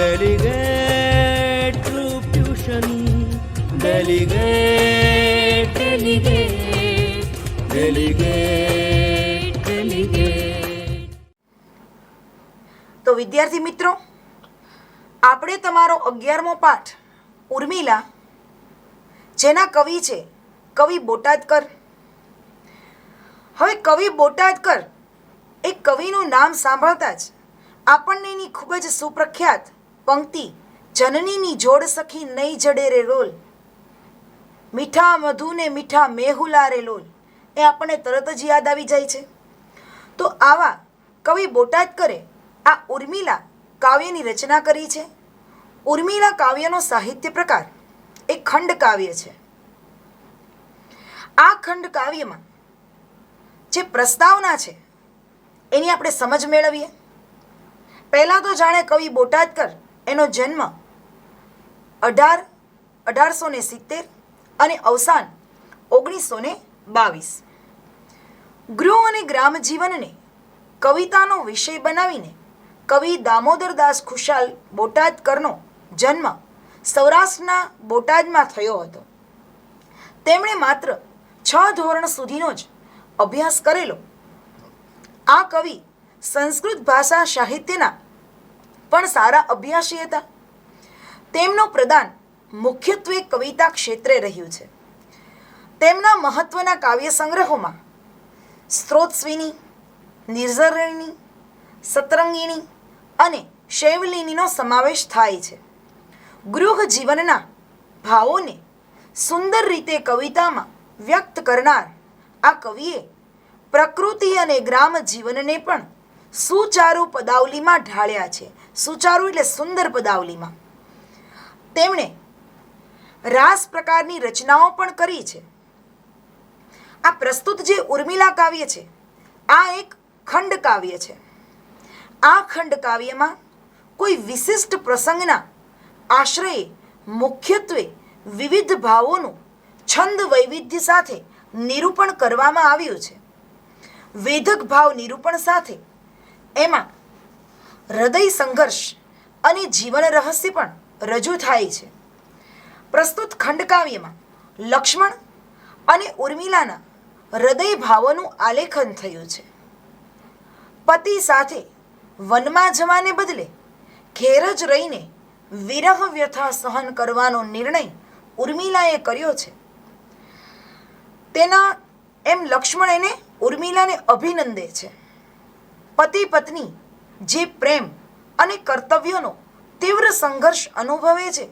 Delegate Troop Tuition. Delegate, delegate, delegate, delegate. તો વિદ્યાર્થી મિત્રો, આપણે તમારો 11મો પાઠ ઉર્મિલા, જેના કવિ છે કવિ બોટાદકર. હવે કવિ બોટાદકર એ કવિનું નામ સાંભળતા જ આપણને એની ખૂબ જ સુપ્રખ્યાત પંક્તિ જનનીની જોડ સખી નહીં જડે રે રોલ, મીઠા મધુને મીઠા મેહુલા રે લોલ, એ આપણને તરત જ યાદ આવી જાય છે. તો આવા કવિ બોટાદકરે આ ઉર્મિલા કાવ્યની રચના કરી છે. ઉર્મિલા કાવ્યનો સાહિત્ય પ્રકાર એ ખંડ કાવ્ય છે. આ ખંડ કાવ્યમાં જે પ્રસ્તાવના છે એની આપણે સમજ મેળવીએ. પહેલાં તો જાણે કવિ બોટાદકર એનો જન્મ 1870 અને અવસાન 1922. ગૃહ અને ગ્રામ જીવનને કવિતાનો વિષય બનાવીને કવિ દામોદરદાસ ખુશાલ બોટાદકરનો જન્મ સૌરાષ્ટ્રના બોટાદમાં થયો હતો. તેમણે માત્ર 6 ધોરણ સુધીનો જ અભ્યાસ કરેલો આ કવિ સંસ્કૃત ભાષા સાહિત્યના પણ સારા અભ્યાસી હતા. તેમનું પ્રદાન મુખ્યત્વે કવિતા ક્ષેત્રે રહ્યું છે. તેમના મહત્વના કાવ્ય સંગ્રહોમાં સ્ત્રોતસ્વિની, નિર્ઝરિણી, સતરંગિણી અને શૈવલિનીનો સમાવેશ થાય છે. ગૃહ જીવનના ભાવોને સુંદર રીતે કવિતામાં વ્યક્ત કરનાર આ કવિએ પ્રકૃતિ અને ગ્રામ જીવનને પણ સુચારુ પદાવલીમાં ઢાળ્યા છે. સુચારુ એટલે સુંદર પદાવલીમાં. તેમણે રાસ પ્રકારની રચનાઓ પણ કરી છે. આ પ્રસ્તુત જે ઉર્મિલા કાવ્ય છે આ એક ખંડ કાવ્ય છે. આ ખંડ કાવ્યમાં કોઈ વિશિષ્ટ પ્રસંગના આશ્રયે મુખ્યત્વે વિવિધ ભાવોનું છંદ વૈવિધ્ય સાથે નિરૂપણ કરવામાં આવ્યું છે. વેધક ભાવ નિરૂપણ સાથે એમાં હૃદય સંઘર્ષ અને જીવન રહસ્ય પણ રજૂ થાય છે. પ્રસ્તુત ખંડકાવ્યમાં લક્ષ્મણ અને ઉર્મિલાના હૃદય ભાવોનું આલેખન થયું છે. પતિ સાથે વનમાં જવાને બદલે ઘેર જ રહીને વિરહ વ્યથા સહન કરવાનો નિર્ણય ઉર્મિલાએ કર્યો છે. તેના એમ લક્ષ્મણ એને ઉર્મિલાને અભિનંદે છે. પતિ પત્ની જે પ્રેમ અને કર્તવ્યોનો તીવ્ર સંઘર્ષ અનુભવે છે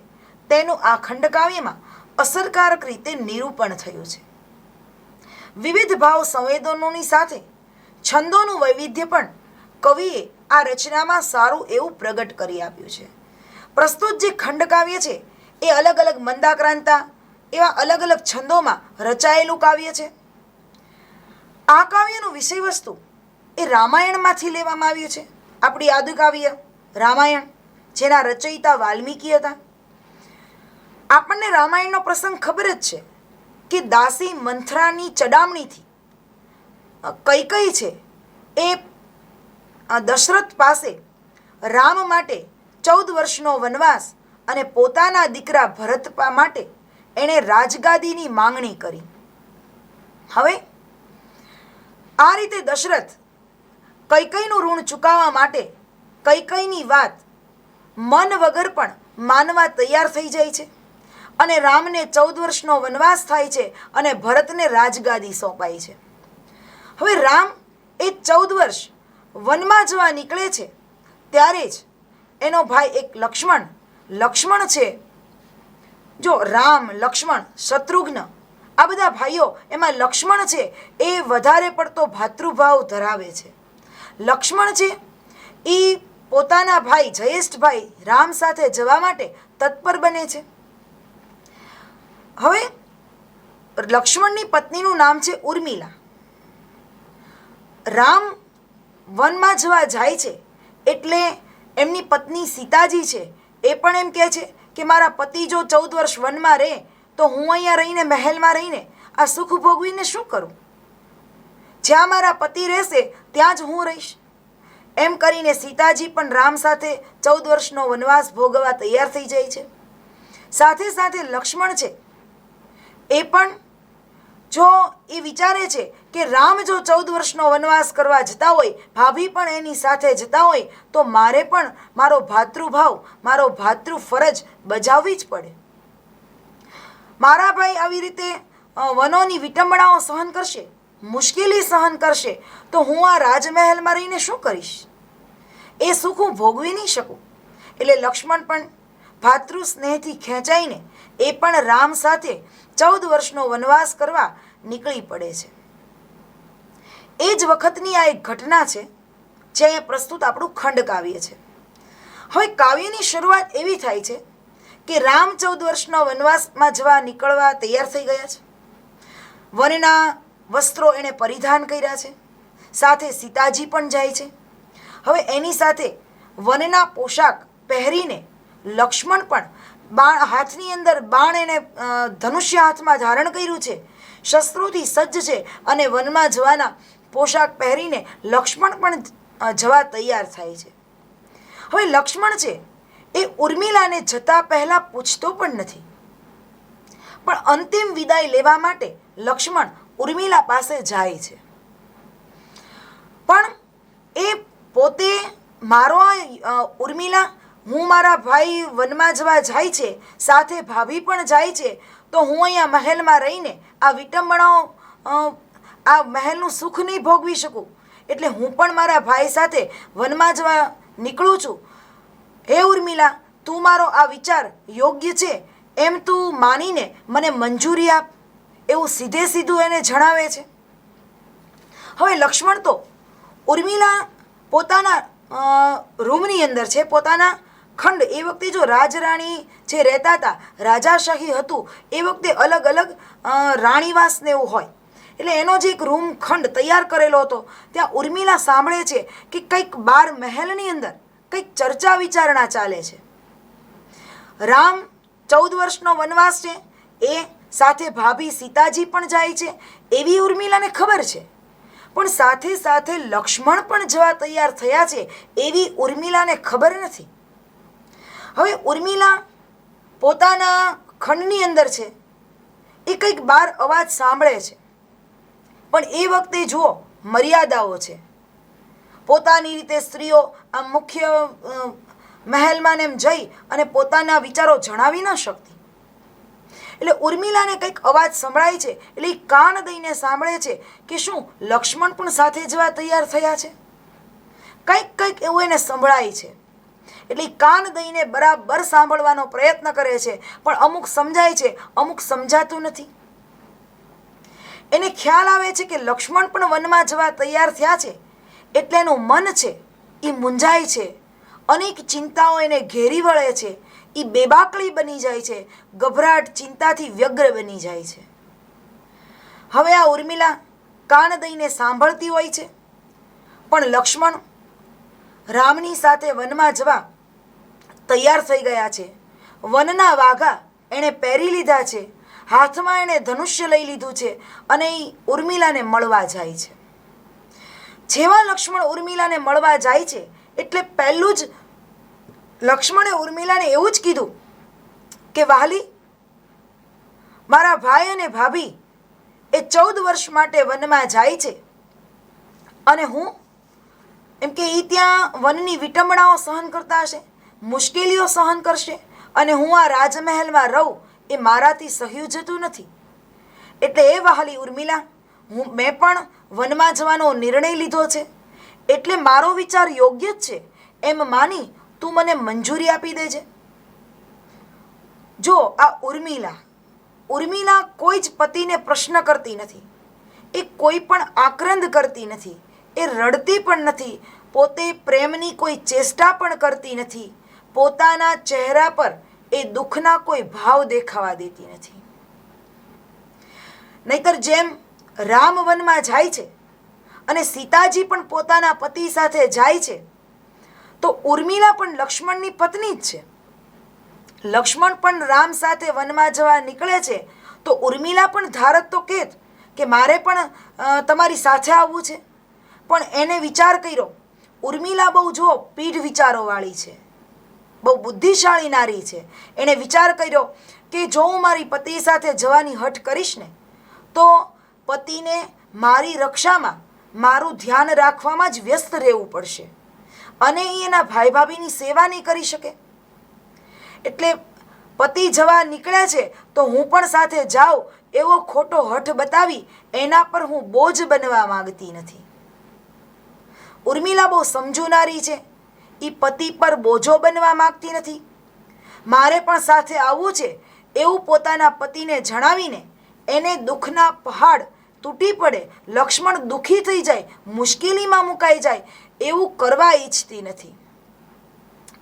તેનું આ ખંડકાવ્યમાં અસરકારક રીતે નિરૂપણ થયું છે. વિવિધ ભાવ સંવેદનોની સાથે છંદોનું વૈવિધ્ય પણ કવિએ આ રચનામાં સારું એવું પ્રગટ કરી આપ્યું છે. પ્રસ્તુત જે ખંડકાવ્ય છે એ અલગ અલગ મંદાક્રાંતા એવા અલગ અલગ છંદોમાં રચાયેલું કાવ્ય છે. આ કાવ્યનું વિષય વસ્તુ એ રામાયણમાંથી લેવામાં આવ્યું છે. આપણી આદિકાવ્ય રામાયણ, જેના રચયિતા વાલ્મીકી હતા. આપણને રામાયણનો પ્રસંગ ખબર જ છે કે દાસી મંથરાની ચડામણીથી કૈકેયી છે એ દશરથ પાસે રામ માટે 14 વર્ષનો વનવાસ અને પોતાના દીકરા ભરત માટે એણે રાજગાદીની માંગણી કરી. હવે આ રીતે દશરથ કૈકેયીનું ઋણ ચૂકવવા માટે કૈકેયીની વાત મન વગર પણ માનવા તૈયાર થઈ જાય છે અને રામને 14 વર્ષનો વનવાસ થાય છે અને ભરતને રાજગાદી સોંપાય છે. હવે રામ એ 14 વર્ષ વનમાં જવા નીકળે છે ત્યારે જ એનો ભાઈ એક લક્ષ્મણ છે. જો રામ, લક્ષ્મણ, શત્રુઘ્ન આ બધા ભાઈઓ, એમાં લક્ષ્મણ છે એ વધારે પડતો ભાતૃભાવ ધરાવે છે. લક્ષ્મણ છે એ પોતાના ભાઈ જયેષ્ઠભાઈ રામ સાથે જવા માટે તત્પર બને છે. હવે લક્ષ્મણની પત્નીનું નામ છે ઉર્મિલા. રામ વનમાં જવા જાય છે એટલે એમની પત્ની સીતાજી છે એ પણ એમ કહે છે કે મારા પતિ જો 14 વર્ષ વનમાં રહે તો હું અહીંયા રહીને મહેલમાં રહીને આ સુખ ભોગવીને શું કરું? જ્યાં મારા પતિ રહેશે ત્યાં જ હું રહીશ. એમ કરીને સીતાજી પણ રામ સાથે 14 વર્ષનો વનવાસ ભોગવવા તૈયાર થઈ જાય છે. સાથે સાથે લક્ષ્મણ છે એ પણ જો એ વિચારે છે કે રામ જો 14 વર્ષનો વનવાસ કરવા જતા હોય, ભાભી પણ એની સાથે જતા હોય, તો મારે પણ મારો ભાતૃભાવ, મારો ભાતૃ ફરજ બજાવવી જ પડે. મારા ભાઈ આવી રીતે વનોની વિટંબણાઓ સહન કરશે, મુશ્કેલી સહન કરશે, તો હું આ રાજમહેલમાં રહીને શું કરીશ? એ સુખ હું ભોગવી નહીં શકું. એટલે લક્ષ્મણ પણ ભાતૃ સ્નેહથી ખેંચાઈને એ પણ રામ સાથે 14 વર્ષનો વનવાસ કરવા નીકળી પડે છે. એ જ વખતની આ એક ઘટના છે જે અહીંયા પ્રસ્તુત આપણું ખંડકાવ્ય છે. હવે કાવ્યની શરૂઆત એવી થાય છે કે રામ 14 વર્ષનો વનવાસમાં જવા નીકળવા તૈયાર થઈ ગયા છે. વનના વસ્ત્રો એણે પરિધાન કર્યા છે, સાથે સીતાજી પણ જાય છે. હવે એની સાથે વનના પોશાક પહેરીને લક્ષ્મણ પણ બાણ હાથની અંદર બાણ એને ધનુષ્ય હાથમાં ધારણ કર્યું છે, શસ્ત્રોથી સજ્જ છે અને વનમાં જવાના પોશાક પહેરીને લક્ષ્મણ પણ જવા તૈયાર થાય છે. હવે લક્ષ્મણ છે એ ઉર્મિલાને જતા પહેલા પૂછતો પણ નથી, પણ અંતિમ વિદાય લેવા માટે લક્ષ્મણ ઉર્મિલા પાસે જાય છે. પણ એ પોતે મારો ઉર્મિલા, હું મારા ભાઈ વનમાં જવા જાય છે, સાથે ભાભી પણ જાય છે, તો હું અહીંયા મહેલમાં રહીને આ વિટંબણાઓ, આ મહેલનું સુખ નહીં ભોગવી શકું. એટલે હું પણ મારા ભાઈ સાથે વનમાં જવા નીકળું છું. હે ઉર્મિલા, તું મારો આ વિચાર યોગ્ય છે એમ તું માનીને મને મંજૂરી આપ, એવું સીધે સીધું એને જણાવે છે. હવે લક્ષ્મણ તો ઉર્મિલા પોતાના રૂમની અંદર છે, પોતાના ખંડ, એ વખતે જો રાજરાણી જે રહેતા હતા, રાજાશાહી હતું, એ વખતે અલગ અલગ રાણીવાસ ને એવું હોય, એટલે એનો જે એક રૂમ ખંડ તૈયાર કરેલો હતો, ત્યાં ઉર્મિલા સાંભળે છે કે કંઈક બાર મહેલની અંદર કંઈક ચર્ચા વિચારણા ચાલે છે. રામ 14 વર્ષનો વનવાસ છે, એ સાથે ભાભી સીતાજી પણ જાય છે એવી ઉર્મિલાને ખબર છે, પણ સાથે સાથે લક્ષ્મણ પણ જવા તૈયાર થયા છે એવી ઉર્મિલાને ખબર નથી. હવે ઉર્મિલા પોતાના ખંડની અંદર છે, એ કંઈક બાર અવાજ સાંભળે છે, પણ એ વખતે જુઓ મર્યાદાઓ છે. પોતાની રીતે સ્ત્રીઓ આ મુખ્ય મહેલમાં એમ જઈ અને પોતાના વિચારો જણાવી ન શકતી. એટલે ઉર્મિલાને કંઈક અવાજ સંભળાય છે, એટલે એ કાન દઈને સાંભળે છે કે શું લક્ષ્મણ પણ સાથે જવા તૈયાર થયા છે. કંઈક કંઈક એવું એને સંભળાય છે. એટલે કાન દઈને બરાબર સાંભળવાનો પ્રયત્ન કરે છે, પણ અમુક સમજાય છે, અમુક સમજાતું નથી. એને ખ્યાલ આવે છે કે લક્ષ્મણ પણ વનમાં જવા તૈયાર થયા છે, એટલે એનું મન છે એ મૂંઝાય છે. અનેક ચિંતાઓ એને ઘેરી વળે છે, એ બેબાકળી બની જાય છે, ગભરાટ ચિંતાથી વ્યગ્ર બની જાય છે. હવે આ ઉર્મિલા કાન દઈને સાંભળતી હોય છે, પણ લક્ષ્મણ રામની સાથે વનમાં જવા તૈયાર થઈ ગયા છે. વનના વાઘા એણે પહેરી લીધા છે, હાથમાં એણે ધનુષ્ય લઈ લીધું છે અને એ ઉર્મિલાને મળવા જાય છે. જેવા લક્ષ્મણ ઉર્મિલાને મળવા જાય છે એટલે પહેલું જ લક્ષ્મણે ઉર્મિલાને એવું જ કીધું કે વહાલી, મારા ભાઈ અને ભાભી એ 14 વર્ષ માટે વનમાં જાય છે અને હું એમ કે એ ત્યાં વનની વિટંબણાઓ સહન કરતા હશે, મુશ્કેલીઓ સહન કરશે, અને હું આ રાજમહેલમાં રહું એ મારાથી સહ્યું જતું નથી. એટલે એ વહાલી ઉર્મિલા, મેં પણ વનમાં જવાનો નિર્ણય લીધો છે, એટલે મારો વિચાર યોગ્ય જ છે એમ માની તું મને મંજૂરી આપી દેજે. જો આ ઉર્મિલા કોઈ જ પતિને પ્રશ્ન કરતી નથી, એ કોઈ પણ આક્રંદ કરતી નથી, એ રડતી પણ નથી, પોતે પ્રેમની કોઈ ચેષ્ટા પણ કરતી નથી, પોતાના ચહેરા પર એ દુઃખના કોઈ ભાવ દેખાવા દેતી નથી. નહીતર જેમ રામ વનમાં જાય છે અને સીતાજી પણ પોતાના પતિ સાથે જાય છે, તો ઉર્મિલા પણ લક્ષ્મણની પત્ની જ છે. લક્ષ્મણ પણ રામ સાથે વનમાં જવા નીકળે છે, તો ઉર્મિલા પણ ધારત તો કહેત કે મારે પણ તમારી સાથે આવવું છે. પણ એને વિચાર કર્યો, ઉર્મિલા બહુ જો પીઢ વિચારોવાળી છે, બહુ બુદ્ધિશાળી નારી છે. એણે વિચાર કર્યો કે જો હું મારી પતિ સાથે જવાની હઠ કરીશ ને તો પતિને મારી રક્ષામાં, મારું ધ્યાન રાખવામાં જ વ્યસ્ત રહેવું પડશે અને એ એના ભાઈ ભાભીની સેવા નહીં કરી શકે. એટલે પતિ જવા નીકળ્યા છે તો હું પણ સાથે જાઉં એવો ખોટો હઠ બતાવી એના પર હું બોજ બનવા માંગતી નથી. ઉર્મિલા બહુ સમજુનારી છે. એ પતિ પર બોજો બનવા માંગતી નથી. મારે પણ સાથે આવવું છે એવું પોતાના પતિને જણાવીને એને દુઃખના પહાડ તૂટી પડે, લક્ષ્મણ દુઃખી થઈ જાય, મુશ્કેલીમાં મુકાઈ જાય એવું કરવા ઈચ્છતી નથી.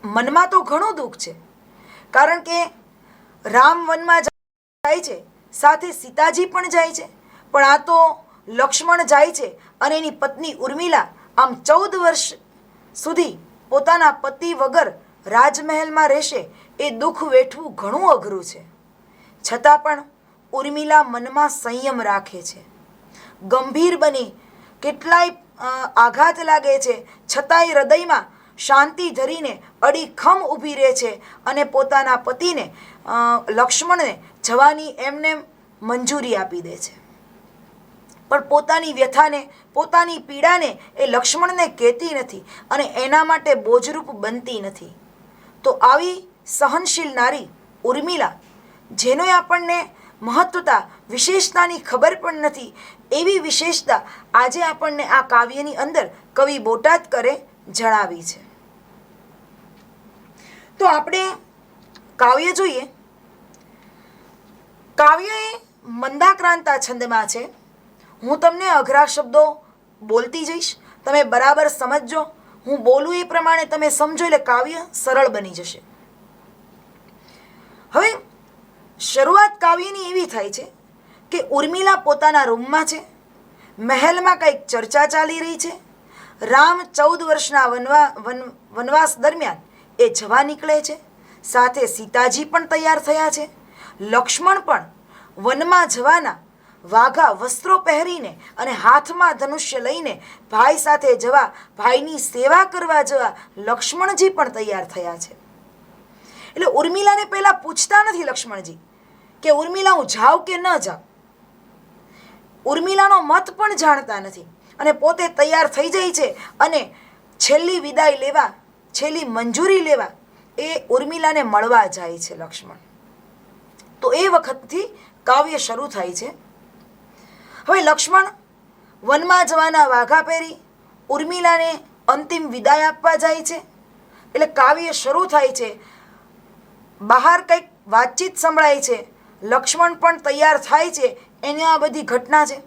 મનમાં તો ઘણું દુઃખ છે, કારણ કે રામ વનમાં જાય છે, સાથે સીતાજી પણ જાય છે, પણ આ તો લક્ષ્મણ જાય છે અને એની પત્ની ઉર્મિલા આમ 14 વર્ષ સુધી પોતાના પતિ વગર રાજમહેલમાં રહેશે. એ દુઃખ વેઠવું ઘણું અઘરું છે. છતાં પણ ઉર્મિલા મનમાં સંયમ રાખે છે, ગંભીર બની કેટલાય આઘાત લાગે છે છતાંય હૃદયમાં શાંતિ ધરીને અડીખમ ઊભી રહે છે અને પોતાના પતિને લક્ષ્મણને જવાની એમને મંજૂરી આપી દે છે. પણ પોતાની વ્યથાને, પોતાની પીડાને એ લક્ષ્મણને કહેતી નથી અને એના માટે બોજરૂપ બનતી નથી. તો આવી સહનશીલ નારી ઉર્મિલા, જેનો આપણને મહત્વતા, વિશેષતાની ખબર પણ નથી, એવી વિશેષતા આજે આપણને આ કાવ્યની અંદર કવિ બોટાદકરે જણાવી છે. તો આપણે કાવ્ય જોઈએ. કાવ્ય એ મંદાક્રાંતા છંદમાં છે. હું તમને અઘરા શબ્દો બોલતી જઈશ, તમે બરાબર સમજજો. હું બોલું એ પ્રમાણે તમે સમજો એટલે કાવ્ય સરળ બની જશે. હવે શરૂઆત કાવ્યની એવી થાય છે કે ઉર્મિલા પોતાના રૂમમાં છે, મહેલમાં કંઈક ચર્ચા ચાલી રહી છે. રામ 14 વર્ષના વનવાસ દરમિયાન એ જવા નીકળે છે, સાથે સીતાજી પણ તૈયાર થયા છે. લક્ષ્મણ પણ વનમાં જવાના વાઘા વસ્ત્રો પહેરીને અને હાથમાં ધનુષ્ય લઈને ભાઈ સાથે જવા, ભાઈની સેવા કરવા જવા લક્ષ્મણજી પણ તૈયાર થયા છે. એટલે ઉર્મિલાને પહેલાં પૂછતા નથી લક્ષ્મણજી કે ઉર્મિલા હું જાઉં કે ન જાઉં. ઉર્મિલાનો મત પણ જાણતા નથી અને પોતે તૈયાર થઈ જાય છે અને છેલ્લી વિદાય લેવા, છેલ્લી મંજૂરી લેવા એ ઉર્મિલાને મળવા જાય છે લક્ષ્મણ. તો એ વખતથી કાવ્ય શરૂ થાય છે. હવે લક્ષ્મણ વનમાં જવાના વાઘા પહેરી ઉર્મિલાને અંતિમ વિદાય આપવા જાય છે. એટલે કાવ્ય શરૂ થાય છે. બહાર કંઈક વાતચીત સંભળાય છે, લક્ષ્મણ પણ તૈયાર થાય છે, એની આ બધી ઘટના છે.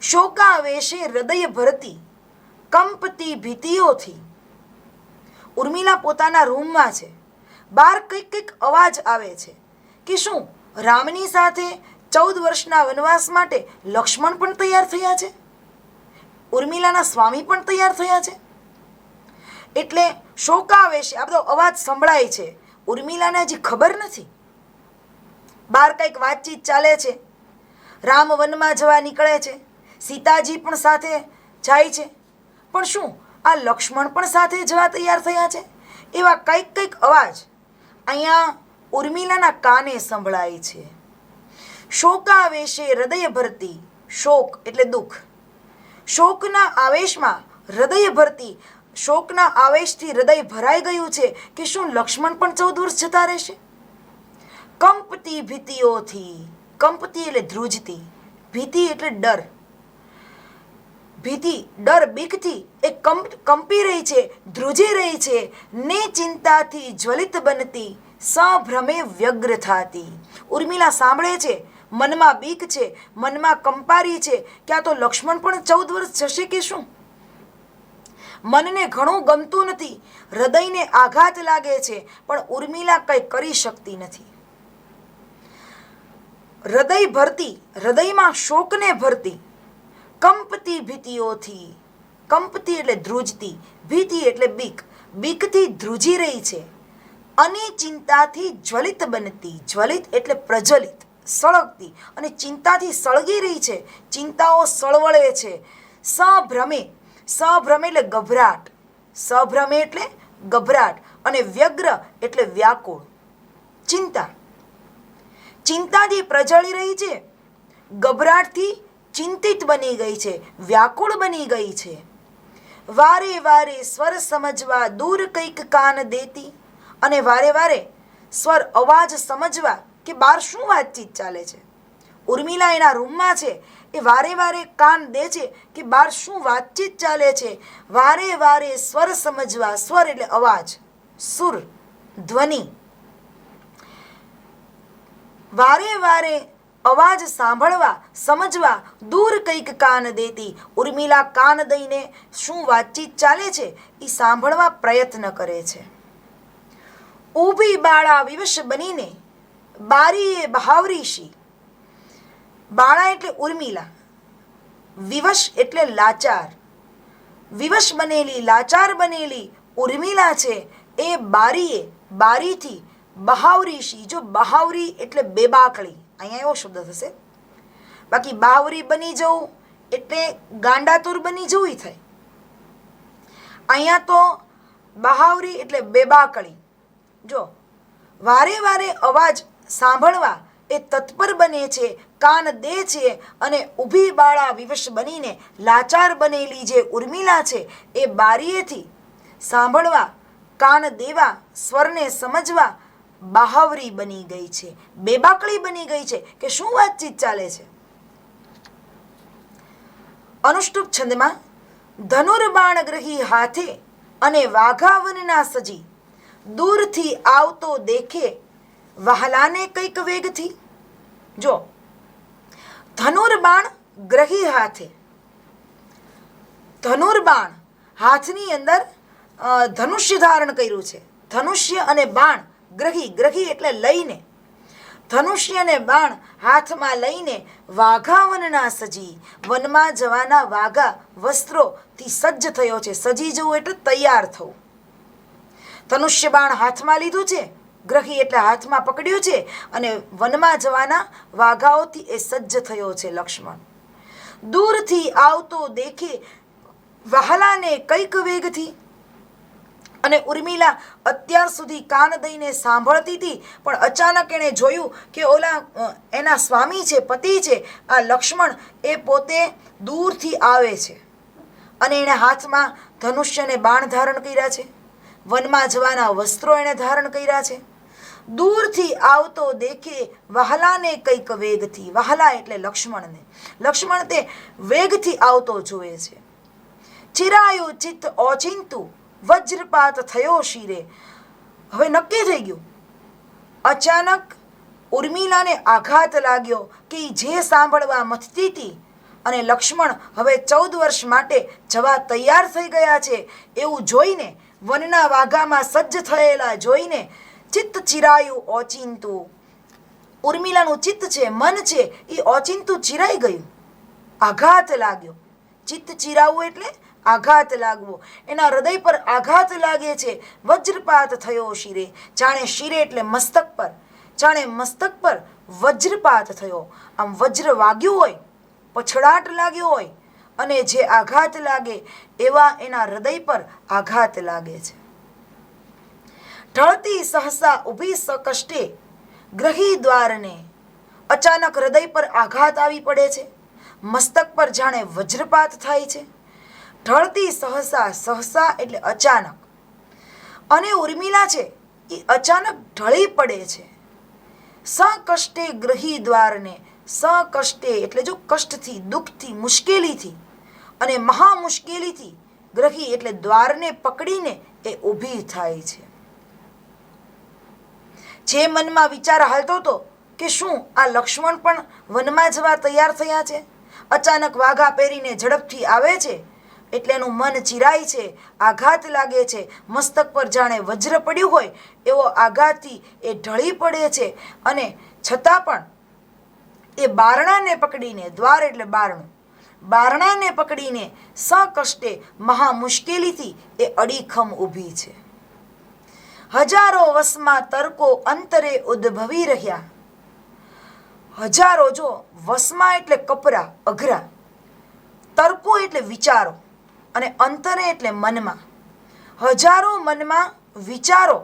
શોકાવેશે હૃદય ભરતી કંપતી ભીતિઓથી. ઉર્મિલા પોતાના રૂમમાં છે, બહાર કંઈક અવાજ આવે છે કે શું રામની સાથે 14 વર્ષના વનવાસ માટે લક્ષ્મણ પણ તૈયાર થયા છે, ઉર્મિલાના સ્વામી પણ તૈયાર થયા છે. એટલે શોકાવેશે આ બધો અવાજ સંભળાય છે. ઉર્મિલાને હજી ખબર નથી. બહાર કંઈક વાતચીત ચાલે છે. રામ વનમાં જવા નીકળે છે, સીતાજી પણ સાથે જાય છે, પણ શું આ લક્ષ્મણ પણ સાથે જવા તૈયાર થયા છે? એવા કંઈક અવાજ અહીંયા ઉર્મિલાના કાને સંભળાય છે. શોકાવેશે હૃદય ભરતી, શોક એટલે દુઃખ, શોકના આવેશમાં હૃદય ભરતી, શોકના આવેશથી હૃદય ભરાઈ ગયું છે કે શું લક્ષ્મણ પણ 14 વર્ષ જતા રહેશે? કંપતી ભીતિઓથી, કંપતી એટલે ધ્રુજતી, ભીતિ એટલે ડર, ભીતિ ડર બીકથી એ કંપી રહી છે, ધ્રુજી રહી છે. ને ચિંતાથી જ્વલિત બનતી, સભ્રમે વ્યગ્ર થાતી. ઉર્મિલા સાંભળે છે, મનમાં બીક છે, મનમાં કંપારી છે કે આ તો લક્ષ્મણ પણ 14 વર્ષ જશે કે શું? મનને ઘણું ગમતું નથી, હૃદયને આઘાત લાગે છે, પણ ઉર્મિલા કંઈ કરી શકતી નથી. હૃદય ભરતી, હૃદયમાં શોકને ભરતી, કંપતી ભીતિઓથી, કંપતી એટલે ધ્રુજતી, ભીતિ એટલે બીક, બીકથી ધ્રુજી રહી છે. અને ચિંતાથી જ્વલિત બનતી, જ્વલિત એટલે પ્રજ્વલિત, સળગતી, અને ચિંતાથી સળગી રહી છે, ચિંતાઓ સળવળે છે. સભ્રમે, સભ્રમે એટલે ગભરાટ, સભ્રમે એટલે ગભરાટ અને વ્યગ્ર એટલે વ્યાકુળ. ચિંતા, ચિંતાથી પ્રજળી રહી છે, ગભરાટથી ચિંતિત બની ગઈ છે, વ્યાકુળ બની ગઈ છે. વારે વારે સ્વર સમજવા દૂર કંઈક કાન દેતી, અને વારે વારે સ્વર અવાજ સમજવા કે બહાર શું વાતચીત ચાલે છે. ઉર્મિલા એના રૂમમાં છે, એ વારે વારે કાન દે છે કે બહાર શું વાતચીત ચાલે છે. વારે વારે સ્વર સમજવા, સ્વર એટલે અવાજ, સુર, ધ્વનિ. વારે વારે અવાજ સાંભળવા, સમજવા દૂર કંઈક કાન દેતી. ઉર્મિલા કાન દઈને શું વાતચીત ચાલે છે એ સાંભળવા પ્રયત્ન કરે છે. ઊભી બાળા વિવશ બનીને બારીએ બહાવરીશી. બાળા એટલે ઉર્મિલા, વિવશ એટલે લાચાર. વિવશ બનેલી, લાચાર બનેલી ઉર્મિલા છે એ બારીએ, બારીથી બહાવરીશી. જો બહાવરી એટલે બેબાકળી, અહીંયા એવો શબ્દ થશે. બાકી બાવરી બની જવું એટલે ગાંડાતુર બની જવું ય થાય. અહીંયા તો બહાવરી એટલે બેબાકળી. જો વારે વારે અવાજ સાંભળવા એ તત્પર બને છે, કાન દે છે, અને ઊભી બાળા વિવશ બનીને લાચાર બનેલી જે ઉર્મિલા છે એ બારીએથી સાંભળવા, કાન દેવા, સ્વરને સમજવા બહાવરી બની ગઈ છે, બેબાકળી બની ગઈ છે કે શું વાતચીત ચાલે છે. અનુષ્ટુપ છંદમાં ધનુર્બાણ ગ્રહી હાથે અને વાઘાવનના સજી, દૂરથી આવતો દેખે વહાલાને કંઈક વેગથી. જો ધનુર્બાણ ગ્રહી હાથે, ધનુર્બાણ હાથની અંદર ધનુષ્ય ધારણ કર્યું છે. ધનુષ્ય અને બાણ, ગ્રહી, ગ્રહી એટલે લઈને, ધનુષ્ય અને બાણ હાથમાં લઈને વાઘાવનના સજી, વનમાં જવાના વાઘા વસ્ત્રોથી સજ્જ થયો છે. સજી જવું એટલે તૈયાર થવું. ધનુષ્ય બાણ હાથમાં લીધું છે, ગ્રહી એટલે હાથમાં પકડ્યું છે, અને વનમાં જવાના વાઘાઓથી એ સજ્જ થયો છે લક્ષ્મણ. દૂરથી આવતો દેખે વહાલાને કંઈક વેગથી. અને ઉર્મિલા અત્યાર સુધી કાન દઈને સાંભળતી હતી, પણ અચાનક એણે જોયું કે ઓલા એના સ્વામી છે, પતિ છે, આ લક્ષ્મણ એ પોતે દૂરથી આવે છે, અને એણે હાથમાં ધનુષ્ય અને બાણ ધારણ કર્યા છે, વનમાં જવાના વસ્ત્રો એણે ધારણ કર્યા છે. દૂરથી આવતો દેખે વહાલાને કંઈક વેગથી. વહાલા એટલે લક્ષ્મણને. લક્ષ્મણ તે વેગથી આવતો જુએ છે. ચિરાયું ચિત્ત ઓચિંતું વજ્રપાત થયો શિરે. હવે નક્કી થઈ ગયું. અચાનક ઉર્મિલાને આઘાત લાગ્યો કે જે સાંભળવા મથતી હતી, અને લક્ષ્મણ હવે 14 વર્ષ માટે જવા તૈયાર થઈ ગયા છે એવું જોઈને, વનના વાઘામાં સજ્જ થયેલા જોઈને ચિત્ત ચિરાયું ઓચિંતું. ઉર્મિલાનું ચિત્ત છે, મન છે, એ ઓચિંતું ચિરાઈ ગયું, આઘાત લાગ્યો. ચિત્ત ચિરાવવું એટલે આઘાત લાગવો. એના હૃદય પર આઘાત લાગે છે. વજ્રપાત થયો શિરે. જાણે શિરે એટલે મસ્તક પર, જાણે મસ્તક પર વજ્રપાત થયો. આમ વજ્ર વાગ્યું હોય, પછડાટ લાગ્યો હોય, અને જે આઘાત લાગે એવા એના હૃદય પર આઘાત લાગે છે. ઢળતી સહસા ઊભી સકષ્ટે ગ્રહી દ્વારને. અચાનક હૃદય પર આઘાત આવી પડે છે, મસ્તક પર જાણે વજ્રપાત થાય છે. ઢળતી સહસા, સહસા એટલે અચાનક, અને ઉર્મિલા છે એ અચાનક ઢળી પડે છે. સકષ્ટે ગ્રહી દ્વારને. સકષ્ટે એટલે જો કષ્ટથી, દુઃખથી, મુશ્કેલીથી, અને મહા મુશ્કેલીથી ગ્રહી એટલે દ્વારને પકડીને એ ઊભી થાય છે. જે મનમાં વિચાર હાલતો હતો કે શું આ લક્ષ્મણ પણ વનમાં જવા તૈયાર થયા છે, અચાનક વાઘા પહેરીને ઝડપથી આવે છે, એટલે એનું મન ચિરાય છે, આઘાત લાગે છે. મસ્તક પર જાણે વજ્ર પડ્યું હોય એવો આઘાતથી એ ઢળી પડે છે. અને છતાં પણ એ બારણાને પકડીને, દ્વાર એટલે બારણું, બારણાને પકડીને સકષ્ટે મહા મુશ્કેલીથી એ અડીખમ ઊભી છે. હજારો વસમાં તર્કો અંતરે ઉદ્ભવી રહ્યા. હજારો, જો વસમાં એટલે કપરા, અઘરા, તર્કો એટલે વિચારો, અને અંતરે એટલે મનમાં. હજારો મનમાં વિચારો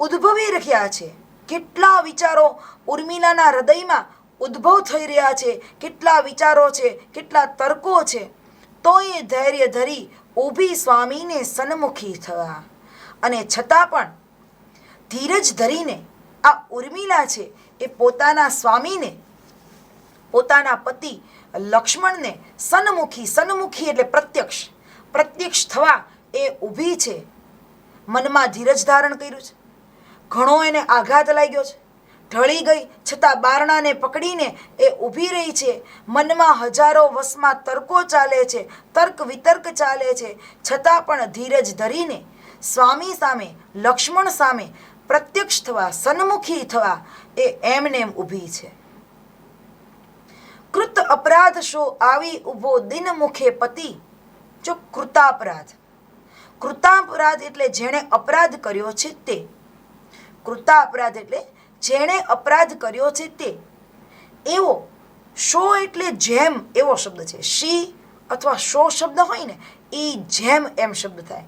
ઉદ્ભવી રહ્યા છે. કેટલા વિચારો ઉર્મિલાના હૃદયમાં ઉદ્ભવ થઈ રહ્યા છે, કેટલા વિચારો છે, કેટલા તર્કો છે. તો એ ધૈર્ય ધરી ઊભી સ્વામીને સન્મુખી થવા, અને છતાં પણ ધીરજ ધરીને આ ઉર્મિલા છે એ પોતાના સ્વામીને, પોતાના પતિ લક્ષ્મણને સન્મુખી એટલે પ્રત્યક્ષ થવા એ ઊભી છે. મનમાં ધીરજ ધારણ કર્યું છે. ઘણો એને આઘાત લાગ્યો છે, ઢળી ગઈ, છતાં બારણાને પકડીને એ ઊભી રહી છે. મનમાં હજારો વસમાં તર્કો ચાલે છે, તર્ક વિતર્ક ચાલે છે, છતાં પણ ધીરજ ધરીને સ્વામી સામે, લક્ષ્મણ સામે પ્રત્યક્ષ થવા, સન્મુખી થવા એ એમને એમ ઊભી છે. કૃત અપરાધ શો આવી ઊભો દિન મુખે પતિ. જો કૃતાપરાધ એટલે જેણે અપરાધ કર્યો છે તે. કૃતાપરાધ એટલે જેણે અપરાધ કર્યો છે તે. એવો શો એટલે જેમ એવો શબ્દ છે. શી અથવા શો શબ્દ હોય ને એ જેમ એમ શબ્દ થાય.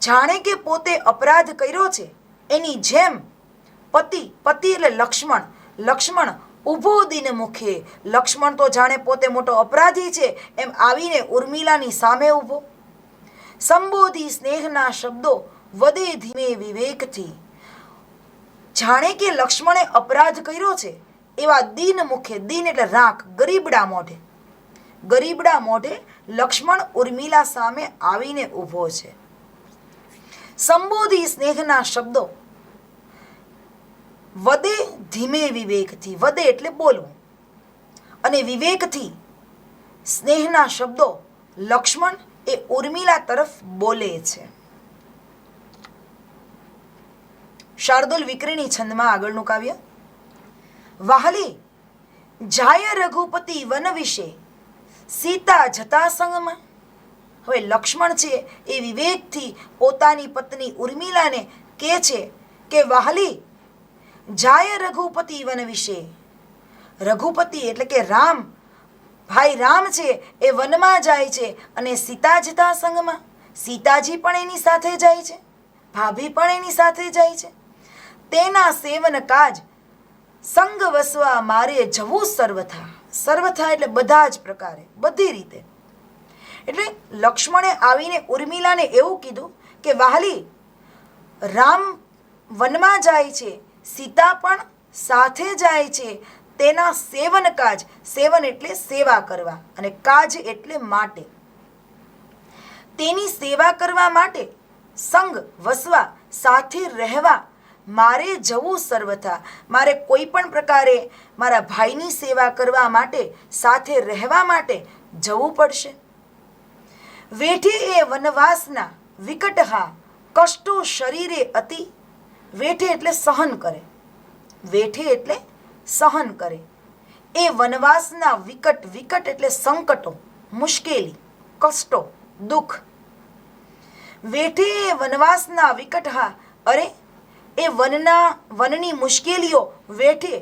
જાણે કે પોતે અપરાધ કર્યો છે એની જેમ પતિ એટલે લક્ષ્મણ ઊભો દિન મુખે. લક્ષ્મણ તો જાણે પોતે મોટો અપરાધી છે એમ આવીને ઉર્મિલાની સામે ઊભો. સંબોધી સ્નેહના શબ્દો વદે ધીમે વિવેકથી. જાણે કે લક્ષ્મણે અપરાધ કર્યો છે એવા દિન મુખે, દિન એટલે રાખ, ગરીબડા મોઢે લક્ષ્મણ ઉર્મિલા સામે આવીને ઊભો છે. સંબોધી સ્નેહના શબ્દો વદે ધીમે વિવેકથી. વદે એટલે બોલવું, અને વિવેકથી સ્નેહના શબ્દો લક્ષ્મણ એ ઉર્મિલા તરફ બોલે છે. શાર્દુલ વિક્રમી છંદમાં આગળનું કાવ્ય. વાહલી જાય રઘુપતિ વન વિશે, સીતા જતા સંગમાં. હવે લક્ષ્મણ છે એ વિવેકથી પોતાની પત્ની ઉર્મિલાને કહે છે કે વાહલી જાય રઘુપતિ વન વિશે. રઘુપતિ એટલે કે રામ, ભાઈ રામ છે એ વનમાં જાય છે, અને સીતા જતા સંગમાં. સીતાજી પણ એની સાથે જાય છે, ભાભી પણ એની સાથે જાય છે. તેના સેવન કાજ સંગ વસવા મારે જવું સર્વથા. સર્વથા એટલે બધા જ પ્રકારે, બધી રીતે. એટલે લક્ષ્મણે આવીને ઉર્મિલાને એવું કીધું કે વાહલી રામ વનમાં જાય છે, સીતા પણ સાથે જાય છે. તેના સેવન કાજ, સેવન એટલે સેવા કરવા, અને કાજ એટલે માટે. તેની સેવા કરવા માટે, સંગ વસવા સાથે રહેવા મારે જવું સર્વથા. મારે કોઈ પણ પ્રકારે મારા ભાઈની સેવા કરવા માટે, સાથે રહેવા માટે જવું પડશે. વેઠે એ વનવાસના વિકટહા કષ્ટો શરીરે અતિ. વેઠે એટલે સહન કરે, વેઠે એટલે સહન કરે. એ વનવાસના વિકટ એટલે સંકટો, મુશ્કેલી, કષ્ટો, દુઃખ. વેઠે એ વનવાસના વિકટહા, અરે એ વનની મુશ્કેલીઓ વેઠે.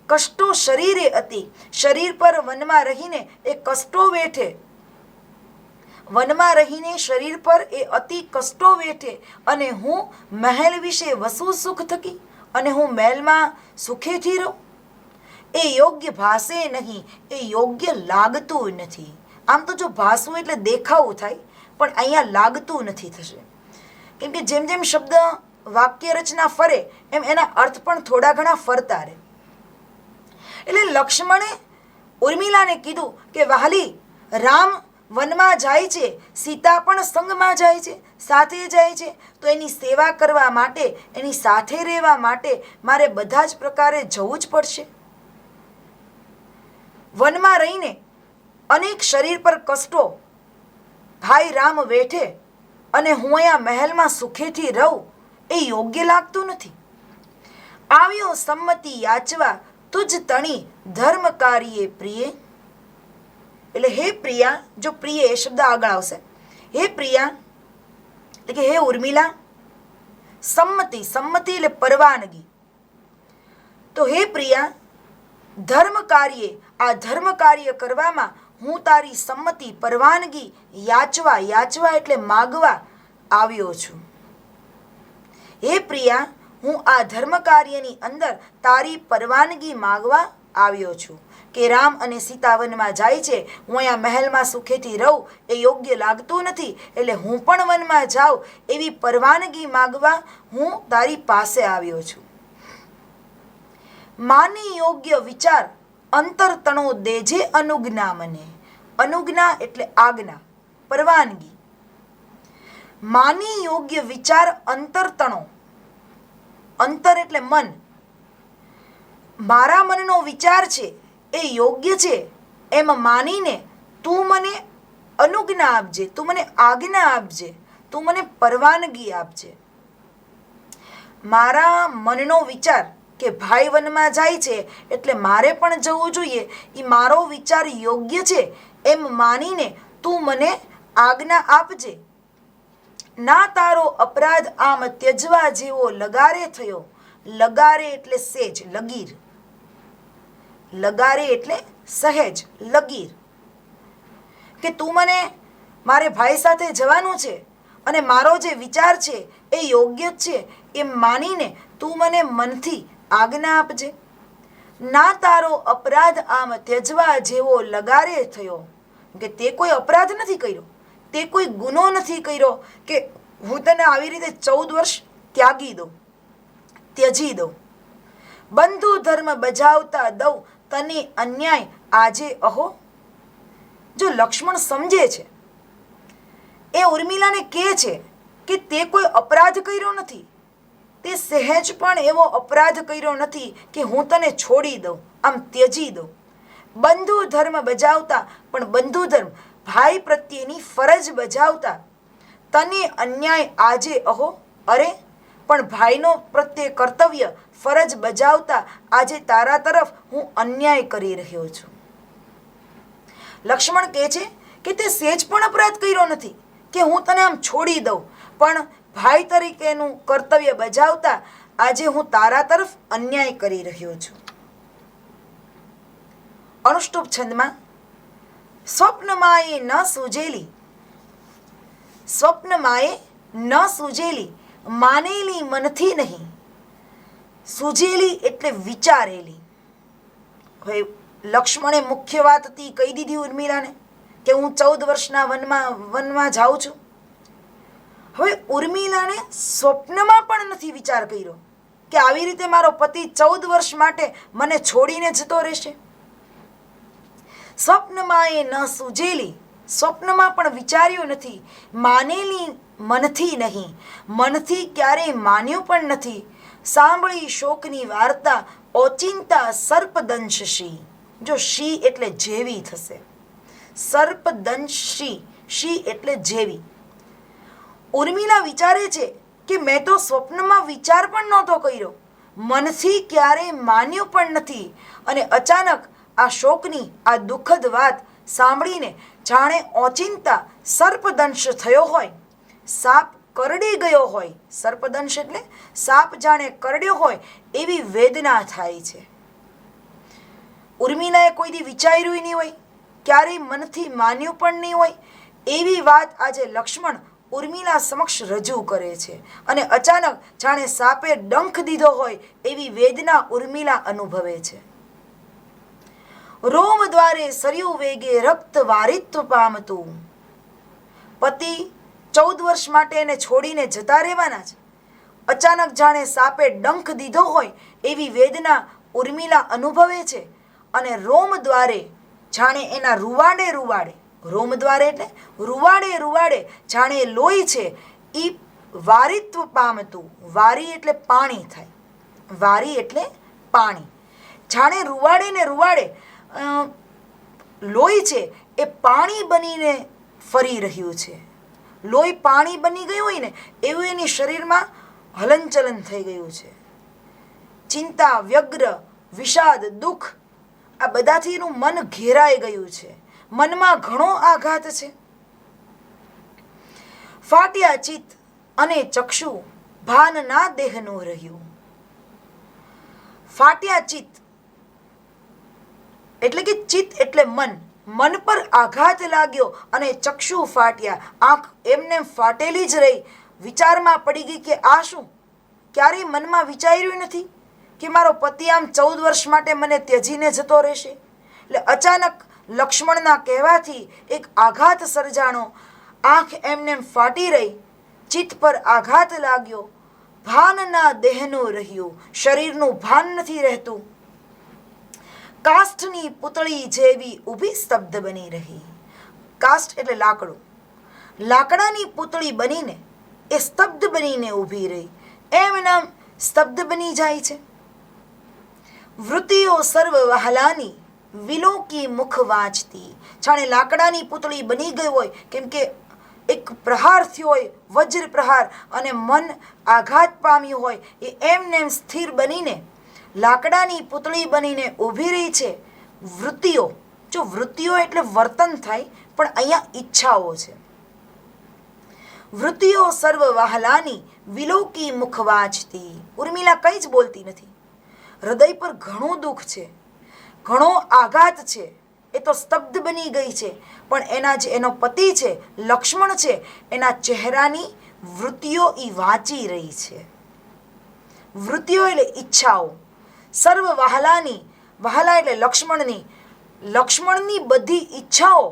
કષ્ટો શરીરે અતિ, શરીર પર વનમાં રહીને એ કષ્ટો વેઠે. વનમાં રહીને શરીર પર એ અતિ કષ્ટો વેઠે. અને હું મહેલ વિશે વસું સુખ થકી, અને હું મહેલમાં સુખેથી રહું. એ યોગ્ય ભાસે નહીં, એ યોગ્ય લાગતું નથી. આમ તો જો ભાસવું એટલે દેખાવું થાય, પણ અહીંયા લાગતું નથી થશે. કેમ કે જેમ જેમ શબ્દ વાક્ય રચના ફરે એમ એના અર્થ પણ થોડા ઘણા ફરતા રહે. એટલે લક્ષ્મણે ઉર્મિલાને કીધું કે વાહલી રામ વનમાં જાય છે, સીતા પણ સંગમાં જાય છે, સાથે જાય છે, તો એની સેવા કરવા માટે, એની સાથે રહેવા માટે મારે બધા જ પ્રકારે જવું જ પડશે. વનમાં રહીને અનેક શરીર પર કષ્ટો ભાઈ રામ વેઠે, અને હું અહીંયા મહેલમાં સુખેથી રહું, એ યોગ્ય લાગતું નથી. આવ્યો સંમતિ યાચવા તુજ તણી ધર્મ કાર્યે પ્રિય. એટલે હે પ્રિયા, જો પ્રિય એ શબ્દ આગળ આવશે. હે પ્રિયા એટલે કે હે ઉર્મિલા. સંમતિ એટલે પરવાનગી. તો હે પ્રિયા, ધર્મ કાર્યે, આ ધર્મ કાર્ય કરવામાં હું તારી સંમતિ, પરવાનગી યાચવા એટલે માગવા આવ્યો છું. હે પ્રિયા, હું આ ધર્મ કાર્યની અંદર તારી પરવાનગી માગવા આવ્યો છું કે રામ અને સીતા વનમાં જાય છે, હું અહીંયા મહેલમાં સુખેથી રહું એ યોગ્ય લાગતું નથી, એટલે હું પણ વનમાં જાઉં એવી પરવાનગી માગવા હું તારી પાસે આવ્યો છું. માની યોગ્ય વિચાર અંતરતણો દેજે અનુજ્ઞા મને. અનુજ્ઞા એટલે આજ્ઞા, પરવાનગી. માની યોગ્ય વિચાર અંતરતણો. અંતર એટલે મન. મારા મનનો વિચાર છે એ યોગ્ય છે એમ માનીને તું મને અનુજ્ઞા આપજે, તું મને આજ્ઞા આપજે, તું મને પરવાનગી આપજે. મારા મનનો વિચાર કે ભાઈ વનમાં જાય છે એટલે મારે પણ જવું જોઈએ, એ મારો વિચાર યોગ્ય છે એમ માનીને તું મને આજ્ઞા આપજે. ના તારો અપરાધ આમ ત્યજવા જેવો લગારે થયો. લગારે એટલે સેજ, લગીર. લગારે એટલે સહેજ, લગીર. કે તું મને, મારે ભાઈ સાથે જવાનું છે અને મારો જે વિચાર છે એ યોગ્ય જ છે એમ માનીને તું મને મનથી આજ્ઞા આપજે. ના તારો અપરાધ આમ ત્યજવા જેવો લગારે થયો. કે તે કોઈ અપરાધ નથી કર્યો, તે કોઈ ગુનો નથી કર્યો કે હું તને આવી રીતે 14 વર્ષ ત્યાગી દઉં, ત્યજી દઉં. બંધુ ધર્મ બજાવતા દઉં તને અન્યાય આજે અહો. જો લક્ષ્મણ સમજે છે, એ ઉર્મિલાને કહે છે કે તે કોઈ અપરાધ કર્યો નથી, તે સહેજ પણ એવો અપરાધ કર્યો નથી કે હું તને છોડી દઉં, આમ ત્યજી દઉં. બંધુ ધર્મ બજાવતા, પણ બંધુ ધર્મ ભાઈ પ્રત્યેની ફરજ બજાવતા તને અન્યાય આજે અહો. અરે પણ ભાઈનો પ્રત્યે કર્તવ્ય ફરજ બજાવતા આજે તારા તરફ હું અન્યાય કરી રહ્યો છું. લક્ષ્મણ કહે છે કે તે સેજ પણ અપરાધ કર્યો નથી કે હું તને આમ છોડી દઉં, પણ ભાઈ તરીકેનું કર્તવ્ય બજાવતા આજે હું તારા તરફ અન્યાય કરી રહ્યો છું. અનુષ્ટુપ છંદમાં સ્વપ્નમાએ ન સૂજેલી, સ્વપ્નમાએ ન સૂજેલી, માનેલી મનથી નહીં. સૂજેલી એટલે વિચારેલી. હવે લક્ષ્મણે મુખ્ય વાત હતી કહી દીધી ઉર્મિલાને કે હું 14 વર્ષના વનમાં જાઉં છું. હવે ઉર્મિલાને સ્વપ્નમાં પણ નથી વિચાર કર્યો કે આવી રીતે મારો પતિ 14 વર્ષ માટે મને છોડીને જતો રહેશે. સ્વપ્નમાં એ ન સૂજેલી, સ્વપ્નમાં પણ વિચાર્યું નથી. માનેલી મનથી નહીં, મનથી ક્યારેય માન્યું પણ નથી. સાંભળી શોકની વાર્તા ઓચિંતા સર્પદંશ શી. જો શી એટલે જેવી થશે, સર્પદંશ શી, શી એટલે જેવી. ઉર્મિલા વિચારે છે કે મેં તો સ્વપ્નમાં વિચાર પણ નહોતો કર્યો, મનથી ક્યારેય માન્યું પણ નથી, અને અચાનક આ શોકની આ દુઃખદ વાત સાંભળીને જાણે ઓચિંતા સર્પદંશ થયો હોય, સાપ કરડી ગયો હોય. સર્પદંશ એટલે સાપ જાણે કરડ્યો હોય એવી વેદના થાય છે. ઉર્મિલાએ કોઈ દી વિચાર્યું નહીં હોય, ક્યારેય મનથી માન્યું પણ નહીં હોય એવી વાત આજે લક્ષ્મણ ઉર્મિલા સમક્ષ રજૂ કરે છે, અને અચાનક જાણે સાપે ડંખ દીધો હોય એવી વેદના ઉર્મિલા અનુભવે છે. રોમ દ્વારે સરયુ વેગે રક્ત વારિત્વ પામતું. પતિ 14 વર્ષ માટે એને છોડીને જતા રહેવાના છે. અચાનક જાણે સાપે ડંખ દીધો હોય એવી વેદના ઉર્મિલા અનુભવે છે, અને રોમ દ્વારે જાણે એના રૂવાડે રૂવાડે, રોમ દ્વારે એટલે રૂવાડે રૂવાડે જાણે લોહી છે એ વારિત્વ પામતું. વારી એટલે પાણી થાય, વારી એટલે પાણી. જાણે રૂવાડે ને રૂવાડે લોહી છે એ પાણી બનીને ફરી રહ્યું છે. લોહી પાણી બની ગયું હોય ને એવું એની શરીરમાં હલનચલન થઈ ગયું છે. ચિંતા, વ્યગ્ર, વિષાદ, દુઃખ આ બધાથી એનું મન ઘેરાઈ ગયું છે. મનમાં ઘણો આઘાત છે. ફાટ્યા ચિત્ત અને ચક્ષુ ભાન ના દેહનું રહ્યું. ફાટ્યા ચિત્ત એટલે કે ચિત્ત એટલે મન, મન પર આઘાત લાગ્યો અને ચક્ષુ ફાટ્યા, આંખ એમને ફાટેલી જ રહી વિચારમાં પડી ગઈ કે આ શું? ક્યારેય મનમાં વિચાર્યું નથી કે મારો પતિ આમ 14 વર્ષ માટે મને ત્યજીને જતો રહેશે. એટલે અચાનક લક્ષ્મણના કહેવાથી એક આઘાત સર્જાણો. આંખ એમને ફાટી રહી, ચિત્ત પર આઘાત લાગ્યો. ભાનના દેહનું રહ્યું, શરીરનું ભાન નથી રહેતું. કાષ્ઠની પુતળી જેવી ઊભી સ્તબ્ધ બની રહી. કાષ્ઠ એટલે લાકડું. લાકડાની પુતળી બનીને એ સ્તબ્ધ બનીને ઊભી રહી. એમ સ્તબ્ધ બની જાય છે. વૃત્તિઓ સર્વ વહાલાની વિલોકી મુખ વાંચતી. જાણે લાકડાની પુતળી બની ગઈ હોય, કેમ કે એક પ્રહાર થયો હોય, વજ્ર પ્રહાર, અને મન આઘાત પામ્યું હોય. એ એમને સ્થિર બનીને લાકડાની પુતળી બનીને ઊભી રહી છે. વૃત્તિઓ, જો વૃત્તિઓ એટલે વર્તન થાય, પણ અહીંયા ઈચ્છાઓ છે. વૃત્તિઓ સર્વ વહાલાની વિલોકી મુખ વાંચતી. ઉર્મિલા કંઈ જ બોલતી નથી. હૃદય પર ઘણું દુઃખ છે, ઘણો આઘાત છે. એ તો સ્તબ્ધ બની ગઈ છે. પણ એનો પતિ છે, લક્ષ્મણ છે, એના ચહેરાની વૃત્તિઓ એ વાંચી રહી છે. વૃત્તિઓ એટલે ઈચ્છાઓ. સર્વ વહાલાની, વહાલા એટલે લક્ષ્મણની બધી ઈચ્છાઓ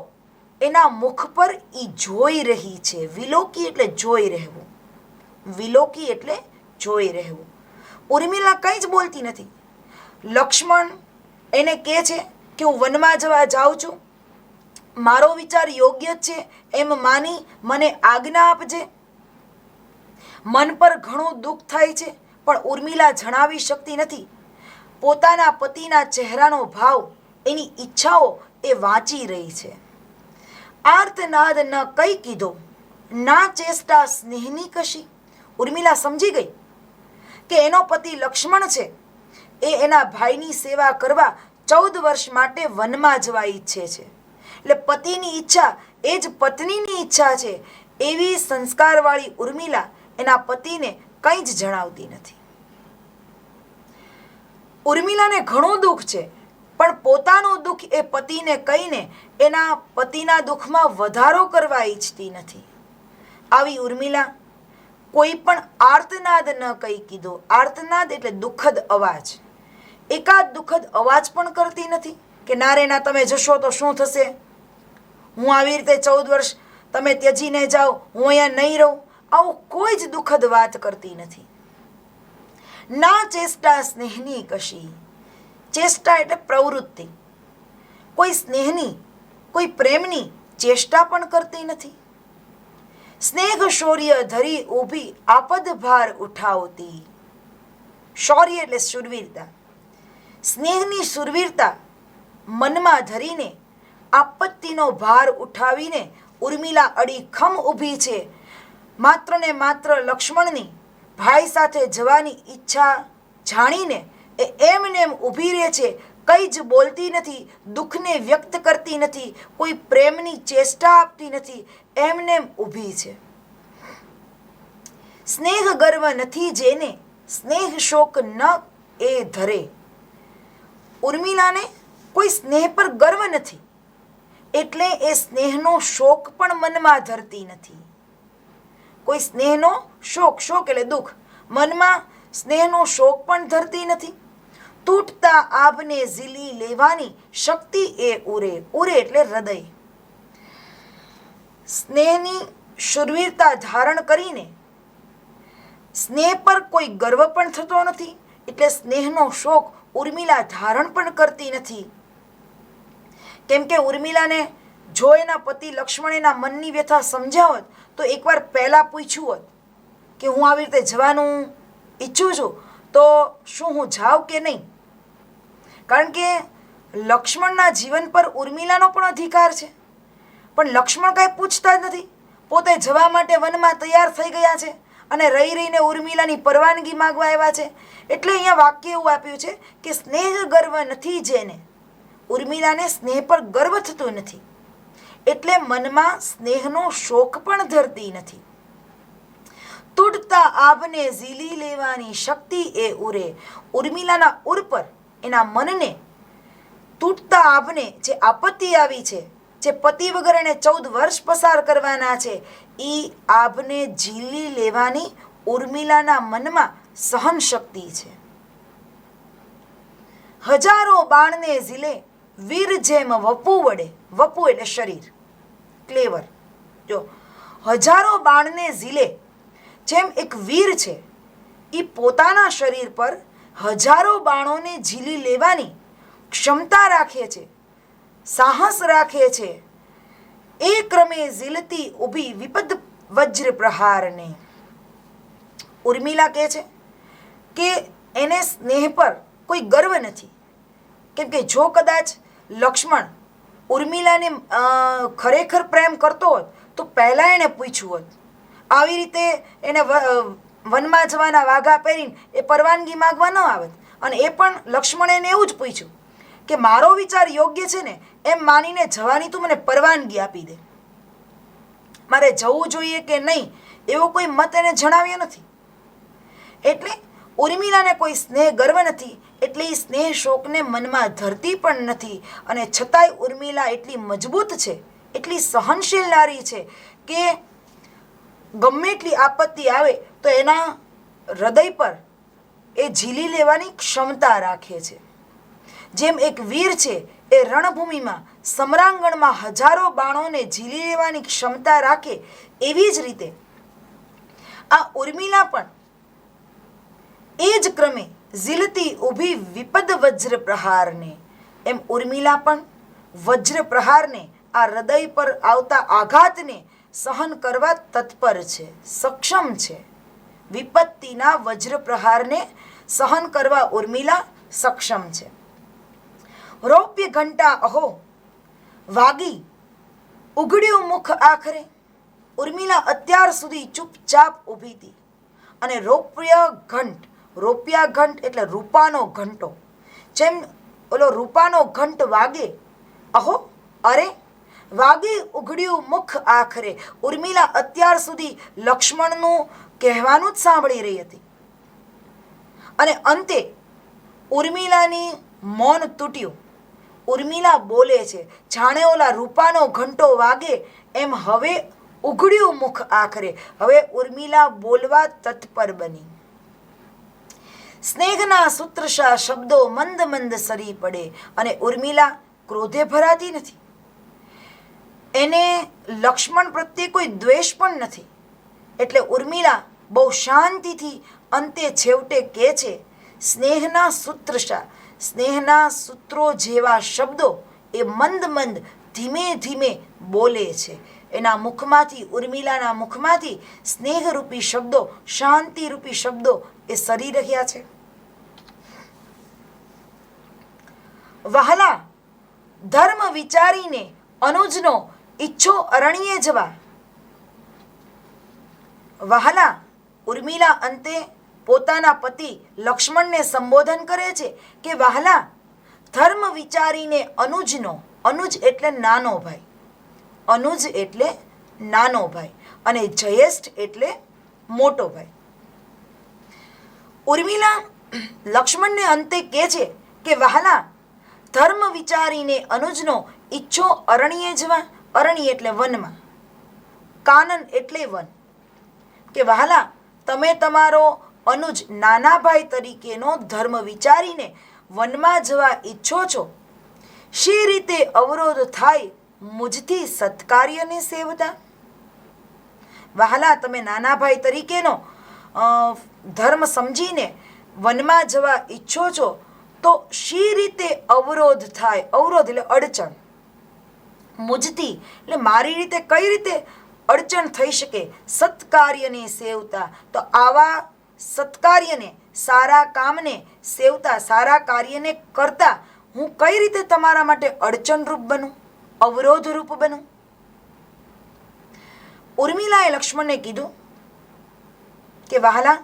એના મુખ પર ઈ જોઈ રહી છે. વિલોકી એટલે જોઈ રહેવું. વિલોકી એટલે જોઈ રહેવું. ઉર્મિલા કંઈ જ બોલતી નથી. લક્ષ્મણ એને કહે છે કે હું વનમાં જવા જાઉં છું, મારો વિચાર યોગ્ય જ છે એમ માની મને આજ્ઞા આપજે. મન પર ઘણું દુઃખ થાય છે, પણ ઉર્મિલા જણાવી શકતી નથી. પોતાના પતિના ચહેરાનો ભાવ, એની ઈચ્છાઓ એ વાંચી રહી છે. આર્તનાદ ન કઈ કીધો, ના ચેષ્ટા સ્નેહની કશી. ઉર્મિલા સમજી ગઈ કે એનો પતિ લક્ષ્મણ છે, એ એના ભાઈની સેવા કરવા 14 વર્ષ માટે વનમાં જવા ઈચ્છે છે. એટલે પતિની ઈચ્છા એ જ પત્નીની ઈચ્છા છે. એવી સંસ્કારવાળી ઉર્મિલા એના પતિને કંઈ જ જણાવતી નથી. ઉર્મિલાને ઘણું દુઃખ છે, પણ પોતાનું દુઃખ એ પતિને કહીને એના પતિના દુઃખમાં વધારો કરવા ઈચ્છતી નથી. આવી ઉર્મિલા કોઈ પણ આર્તનાદ ન કહી કીધો. આર્તનાદ એટલે દુઃખદ અવાજ. એકાદ દુઃખદ અવાજ પણ કરતી નથી કે નારે ના, તમે જશો તો શું થશે, હું આવી રીતે 14 વર્ષ તમે ત્યજીને જાઓ, હું અહીંયા નહીં રહું. આવું કોઈ જ દુઃખદ વાત કરતી નથી. ના ચેષ્ટા સ્નેહની કશી. ચેષ્ટા એટલે પ્રવૃત્તિ. કોઈ સ્નેહની, કોઈ પ્રેમની ચેષ્ટા પણ કરતી નથી. સ્નેહ શૌર્ય ધરી ઊભી આપદ ભાર ઉઠાવતી. શૌર્ય એટલે શૂરવીરતા. સ્નેહની શૂરવીરતા મનમાં ધરીને આપત્તિનો ભાર ઉઠાવીને ઉર્મિલા અડીખમ ઊભી છે. માત્ર ને માત્ર લક્ષ્મણની ભાઈ સાથે જવાની ઈચ્છા જાણીને એ એમને એમ ઊભી રહે છે. કંઈ જ બોલતી નથી, દુઃખને વ્યક્ત કરતી નથી, કોઈ પ્રેમની ચેષ્ટા આપતી નથી, એમને એમ ઊભી છે. સ્નેહ ગર્વ નથી જેને, સ્નેહ શોક ન એ ધરે. ઉર્મિલાને કોઈ સ્નેહ પર ગર્વ નથી, એટલે એ સ્નેહનો શોક પણ મનમાં ધરતી નથી. કોઈ સ્નેહનો શોક, શોક એટલે દુઃખ, મનમાં સ્નેહનો શોક પણ ધરતી નથી. તૂટતા આભને ઝીલી લેવાની શક્તિ એ ઉરે. ઉરે એટલે હૃદય. સ્નેહની શૂરવીરતા ધારણ કરીને સ્નેહ પર કોઈ ગર્વ પણ થતો નથી, એટલે સ્નેહનો શોક ઉર્મિલા ધારણ પણ કરતી નથી. કેમ કે ઉર્મિલાને જો એના પતિ લક્ષ્મણ એના મનની વ્યથા સમજ્યા હોત તો એકવાર પહેલાં પૂછ્યું હોત કે હું આવી રીતે જવાનું ઈચ્છું છું, તો શું હું જાઉં કે નહીં. કારણ કે લક્ષ્મણના જીવન પર ઉર્મિલાનો પણ અધિકાર છે. પણ લક્ષ્મણ કાંઈ પૂછતા જ નથી. પોતે જવા માટે વનમાં તૈયાર થઈ ગયા છે અને રહીને ઉર્મિલાની પરવાનગી માગવા આવ્યા છે. એટલે અહીંયા વાક્ય એવું આપ્યું છે કે સ્નેહ ગર્વ નથી જેને. ઉર્મિલાને સ્નેહ પર ગર્વ થતો નથી, એટલે મનમાં સ્નેહનો શોક પણ ધરતી નથી. તૂટતા આભને ઝીલી લેવાની શક્તિ એ ઉરે. ઉર્મિલાના ઉર પર, એના મનને તૂટતા આભને, જે આપત્તિ આવી છે, જે પતિ વગર એને 14 વર્ષ પસાર કરવાના છે, એ આભને ઝીલી લેવાની ઉર્મિલાના મનમાં સહન શક્તિ છે. હજારો બાણને ઝીલે વીર જેમ વપુ વડે, વપુ એટલે શરીર, ક્લેવર. જો હજારો બાણને ઝીલે, જેમ એક વીર છે એ પોતાના શરીર પર હજારો બાણોને ઝીલી લેવાની ક્ષમતા રાખે છે, સાહસ રાખે છે. એ ક્રમે ઝીલતી ઊભી વિપદ વજ્ર પ્રહારને. ઉર્મિલા કહે છે કે એને સ્નેહ પર કોઈ ગર્વ નથી, કેમ કે જો કદાચ લક્ષ્મણ ઉર્મિલાને ખરેખર પ્રેમ કરતો હોત તો પહેલાં એણે પૂછ્યું હોત. આવી રીતે એને વનમાં જવાના વાઘા પહેરીને એ પરવાનગી માગવા ન આવત. અને એ પણ લક્ષ્મણે એને એવું જ પૂછ્યું કે મારો વિચાર યોગ્ય છે ને એમ માનીને જવાની તું મને પરવાનગી આપી દે, મારે જવું જોઈએ કે નહીં એવો કોઈ મત એને જણાવ્યો નથી. એટલે ઉર્મિલાને કોઈ સ્નેહ ગર્વ નથી, એટલે એ સ્નેહ શોકને મનમાં ધરતી પણ નથી. અને છતાંય ઉર્મિલા એટલી મજબૂત છે, એટલી સહનશીલ નારી છે કે ગમે એટલી આપત્તિ આવે તો એના હૃદય પર એ ઝીલી લેવાની ક્ષમતા રાખે છે. જેમ એક વીર છે એ રણભૂમિમાં સમરાંગણમાં હજારો બાણોને ઝીલી લેવાની ક્ષમતા રાખે, એવી જ રીતે આ ઉર્મિલા પણ એ જ ક્રમે ઝીલતી ઊભી વિપદ વજ્ર પ્રહારને. એમ ઉર્મિલા પણ વજ્ર પ્રહારને, આ હૃદય પર આવતા આઘાતને સહન કરવા તત્પર છે, સક્ષમ છે. વિપત્તિના વજ્ર પ્રહારને સહન કરવા ઉર્મિલા સક્ષમ છે. રૌપ્ય ઘંટા અહો વાગી ઉઘડ્યું મુખ આખરે. ઉર્મિલા અત્યાર સુધી ચૂપચાપ ઊભી હતી અને રોપ્યા ઘંટ એટલે રૂપાનો ઘંટો, જેમ ઓલો રૂપાનો ઘંટ વાગે, અહો અરે વાગે ઉઘડ્યું મુખ આખરે. ઉર્મિલા અત્યાર સુધી લક્ષ્મણનું કહેવાનું જ સાંભળી રહી હતી અને અંતે ઉર્મિલાની મૌન તૂટ્યું. ઉર્મિલા બોલે છે જાણે ઓલા રૂપાનો ઘંટો વાગે એમ. હવે ઉઘડ્યું મુખ આખરે, હવે ઉર્મિલા બોલવા તત્પર બની. સ્નેહના સૂત્રશા શબ્દો મંદ મંદ સરી પડે અને ઉર્મિલા ક્રોધે ભરાતી નથી. એને લક્ષ્મણ પ્રત્યે કોઈ દ્વેષ પણ નથી. એટલે ઉર્મિલા બહુ શાંતિથી અંતે છેવટે કહે છે, સ્નેહના સૂત્રશા, સ્નેહના સૂત્રો જેવા શબ્દો એ મંદ મંદ ધીમે ધીમે બોલે છે. એના મુખમાંથી, ઉર્મિલાના મુખમાંથી સ્નેહરૂપી શબ્દો, શાંતિરૂપી શબ્દો એ સરી રહ્યા છે. વહાલા ધર્મ વિચારીને અનુજનો ઈચ્છો અરણ્યે જવા. વહાલા ઉર્મિલા અંતે પોતાના પતિ લક્ષ્મણને સંબોધન કરે છે કે વહાલા ધર્મ વિચારીને અનુજનો, અનુજ એટલે નાનો ભાઈ, અનુજ એટલે નાનો ભાઈ અને જયેષ્ઠ એટલે મોટો ભાઈ. ઉર્મિલા લક્ષ્મણને અંતે કહે છે કે વહાલા ધર્મ વિચારીને અનુજનો ઈચ્છો અરણ્યે જવા. અરણ્ય એટલે વનમાં, કાનન એટલે વન. કે વહાલા તમે તમારો અનુજ નાના ભાઈ તરીકેનો ધર્મ વિચારીને વનમાં જવા ઈચ્છો છો. શી રીતે અવરોધ થાય મુજથી સત્કાર્યને સેવતા. વહાલા તમે નાના ભાઈ તરીકેનો ધર્મ સમજીને વનમાં જવા ઈચ્છો છો તો શી રીતે અવરોધ થાય. અવરોધ એટલે અડચણ, મુજથી એટલે મારી રીતે કઈ રીતે અડચણ થઈ શકે. સત્કાર્યને સેવતા, તો આવા સત્કાર્યને, સારા કામને સેવતા, સારા કાર્યને કરતા હું કઈ રીતે તમારા માટે અડચણરૂપ બનું, અવરોધરૂપ બનું. ઉર્મિલાએ લક્ષ્મણને કીધું કે વહાલા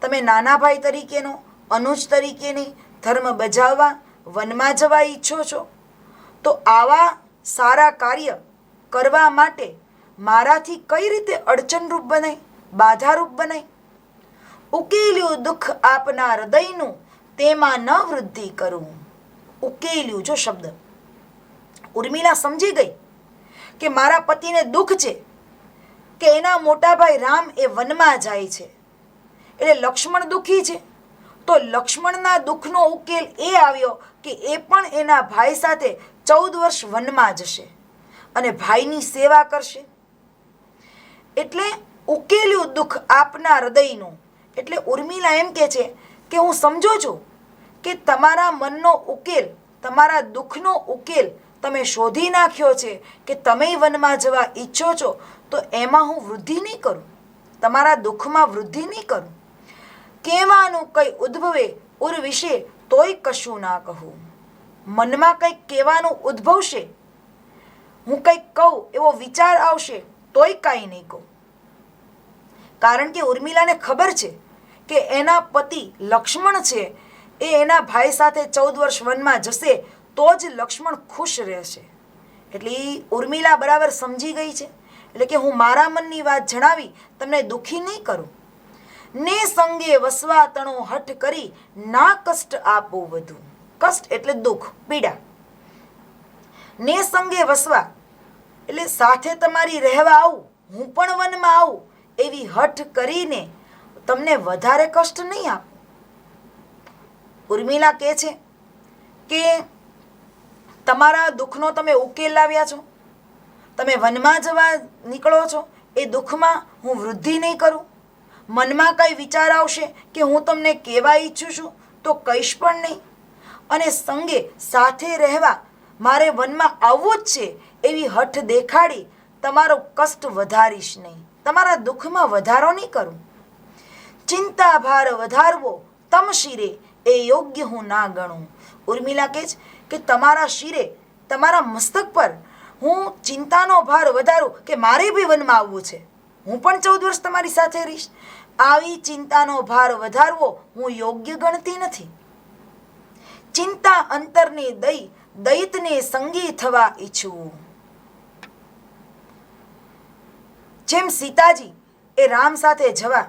તમે નાના ભાઈ તરીકેનો, અનુજ તરીકેની ધર્મ બજાવવા વનમાં જવા ઈચ્છો છો તો આવા સારા કાર્ય કરવા માટે મારાથી કઈ રીતે અડચણરૂપ બનાય, બાધારૂપ બનાય. ઉકેલ્યું દુઃખ આપના હૃદયનું તેમાં ન વૃદ્ધિ કરું. ઉકેલ્યું જો શબ્દ, ઉર્મિલા સમજી ગઈ કે મારા પતિને દુઃખ છે કે એના મોટા ભાઈ રામ એ વનમાં જાય છે એટલે લક્ષ્મણ દુઃખી છે. તો લક્ષ્મણના દુઃખનો ઉકેલ એ આવ્યો કે એ પણ એના ભાઈ સાથે 14 વર્ષ વનમાં જશે અને ભાઈની સેવા કરશે. એટલે ઉકેલ્યું દુઃખ આપના હૃદયનું. એટલે ઉર્મિલા એમ કહે છે કે હું સમજુ છું કે તમારા મનનો ઉકેલ, તમારા દુઃખનો ઉકેલ તમે શોધી નાખ્યો છે કે તમે વનમાં જવા ઈચ્છો છો, તો એમાં હું વૃદ્ધિ નહીં કરું, તમારા દુઃખમાં વૃદ્ધિ નહીં કરું. કહેવાનું કંઈ ઉદ્ભવે ઉર વિશે તોય કશું ના કહું. મનમાં કંઈક કહેવાનું ઉદ્ભવશે, હું કંઈક કહું એવો વિચાર આવશે તોય કાંઈ નહીં કહું. કારણ કે ઉર્મિલાને ખબર છે કે એના પતિ લક્ષ્મણ છે એ એના ભાઈ સાથે 14 વર્ષ વનમાં જશે તો જ લક્ષ્મણ ખુશ રહેશે. એટલે ઉર્મિલા બરાબર સમજી ગઈ છે. એટલે કે હું મારા મનની વાત જણાવી તમને દુઃખી નહીં કરું. ને સંગે વસવા તણો હઠ કરી ના કષ્ટ આપો વધુ. કષ્ટ એટલે દુઃખ, પીડા. ને સંગે વસવા એટલે સાથે તમારી રહેવા આવું, હું પણ વનમાં આવું એવી હઠ કરીને તમને વધારે કષ્ટ નહીં આપું. ઉર્મિલા કહે છે કે તમારા દુઃખનો તમે ઉકેલ લાવ્યા છો, તમે વનમાં જવા નીકળો છો, એ દુઃખમાં હું વૃદ્ધિ નહીં કરું. મનમાં કંઈ વિચાર આવશે કે હું તમને કહેવા ઈચ્છું છું તો કહીશ પણ નહીં. અને સંગે સાથે રહેવા મારે વનમાં આવવું જ છે એવી હઠ દેખાડી તમારો કષ્ટ વધારીશ નહીં, તમારા દુઃખમાં વધારો નહીં કરું. ચિંતા ભાર વધારવો તમ શિરે એ યોગ્ય હું ના ગણું. ઉર્મિલા કહે છે કે તમારા શિરે, તમારા મસ્તક પર હું ચિંતાનો ભાર વધારું કે મારે બી વનમાં આવવું છે, હું પણ 14 વર્ષ તમારી સાથે રહીશ. આવી ચિંતાનો ભાર વધારવો હું યોગ્ય ગણતી નથી. ચિંતા અંતરની દૈતને સંગી થવા ઈચ્છું. જેમ સીતાજી એ રામ સાથે જવા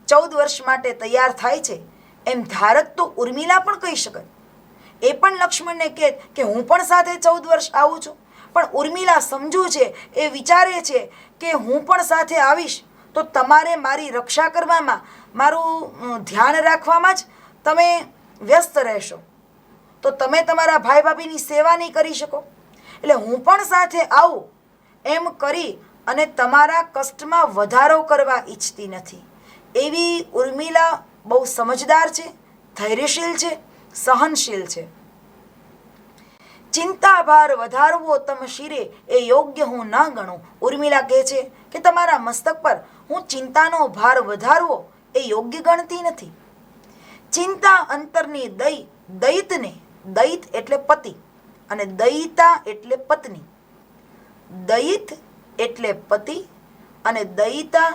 14 વર્ષ માટે તૈયાર થાય છે, એમ ધારક તો ઉર્મિલા પણ કહી શકે. એ પણ લક્ષ્મણને કહે કે હું પણ સાથે 14 વર્ષ આવું છું. પણ ઉર્મિલા સમજુ છે, એ વિચારે છે કે હું પણ સાથે આવીશ તો તમારે મારી રક્ષા કરવામાં, મારું ધ્યાન રાખવામાં જ તમે વ્યસ્ત રહેશો, તો તમે તમારા ભાઈ ભાભીની સેવા નહીં કરી શકો. એટલે હું પણ સાથે આવું એમ કરી અને તમારા કષ્ટમાં વધારો કરવા ઈચ્છતી નથી. એવી ઉર્મિલા બહુ સમજદાર છે, ધૈર્યશીલ છે, સહનશીલ છે. ચિંતા ભાર વધારવો તમ શિરે એ યોગ્ય હું ન ગણું. ઉર્મિલા કહે છે કે તમારા મસ્તક પર હું ચિંતાનો ભાર વધારવો એ યોગ્ય ગણતી નથી. ચિંતા અંતરની દૈતને, દૈત એટલે પતિ અને દયિતા એટલે પત્ની. દૈત એટલે પતિ અને દયિતા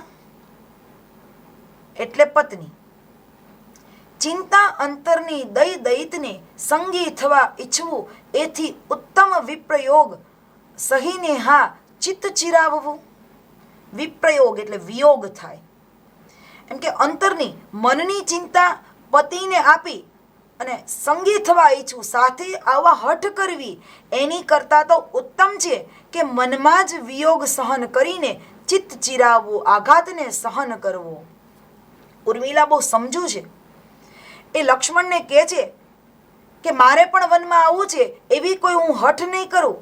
એટલે પત્ની. ચિંતા અંતરની દૈતને સંગી થવા ઈચ્છવું એથી ઉત્તમ વિપ્રયોગ સહીને હા ચિત્ત ચિરાવવું. વિપ્રયોગ એટલે વિયોગ થાય. એમ કે અંતરની મનની ચિંતા પતિને આપી અને સંગી થવા ઈચ્છું, સાથે આવા હઠ કરવી એની કરતાં તો ઉત્તમ છે કે મનમાં જ વિયોગ સહન કરીને ચિત્ત ચિરાવવું, આઘાતને સહન કરવો. ઉર્મિલા બહુ સમજુ છે. એ લક્ષ્મણને કહે છે કે મારે પણ વનમાં આવવું છે, એવી કોઈ હું હઠ નહીં કરું.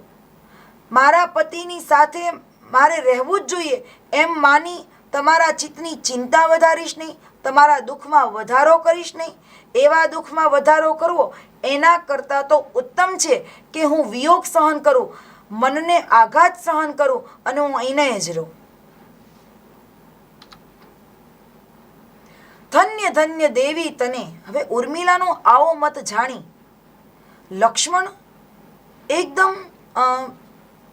મારા પતિની સાથે મારે રહેવું જ જોઈએ એમ માની તમારા ચિત્તની ચિંતા વધારીશ નહીં, તમારા દુઃખમાં વધારો કરીશ નહીં. એવા દુઃખમાં વધારો કરવો એના કરતાં તો ઉત્તમ છે કે હું વિયોગ સહન કરું, મનને આઘાત સહન કરું અને હું અહીંને જ રહું. ધન્ય ધન્ય દેવી તને. હવે ઉર્મિલાનો આવો મત જાણી લક્ષ્મણ એકદમ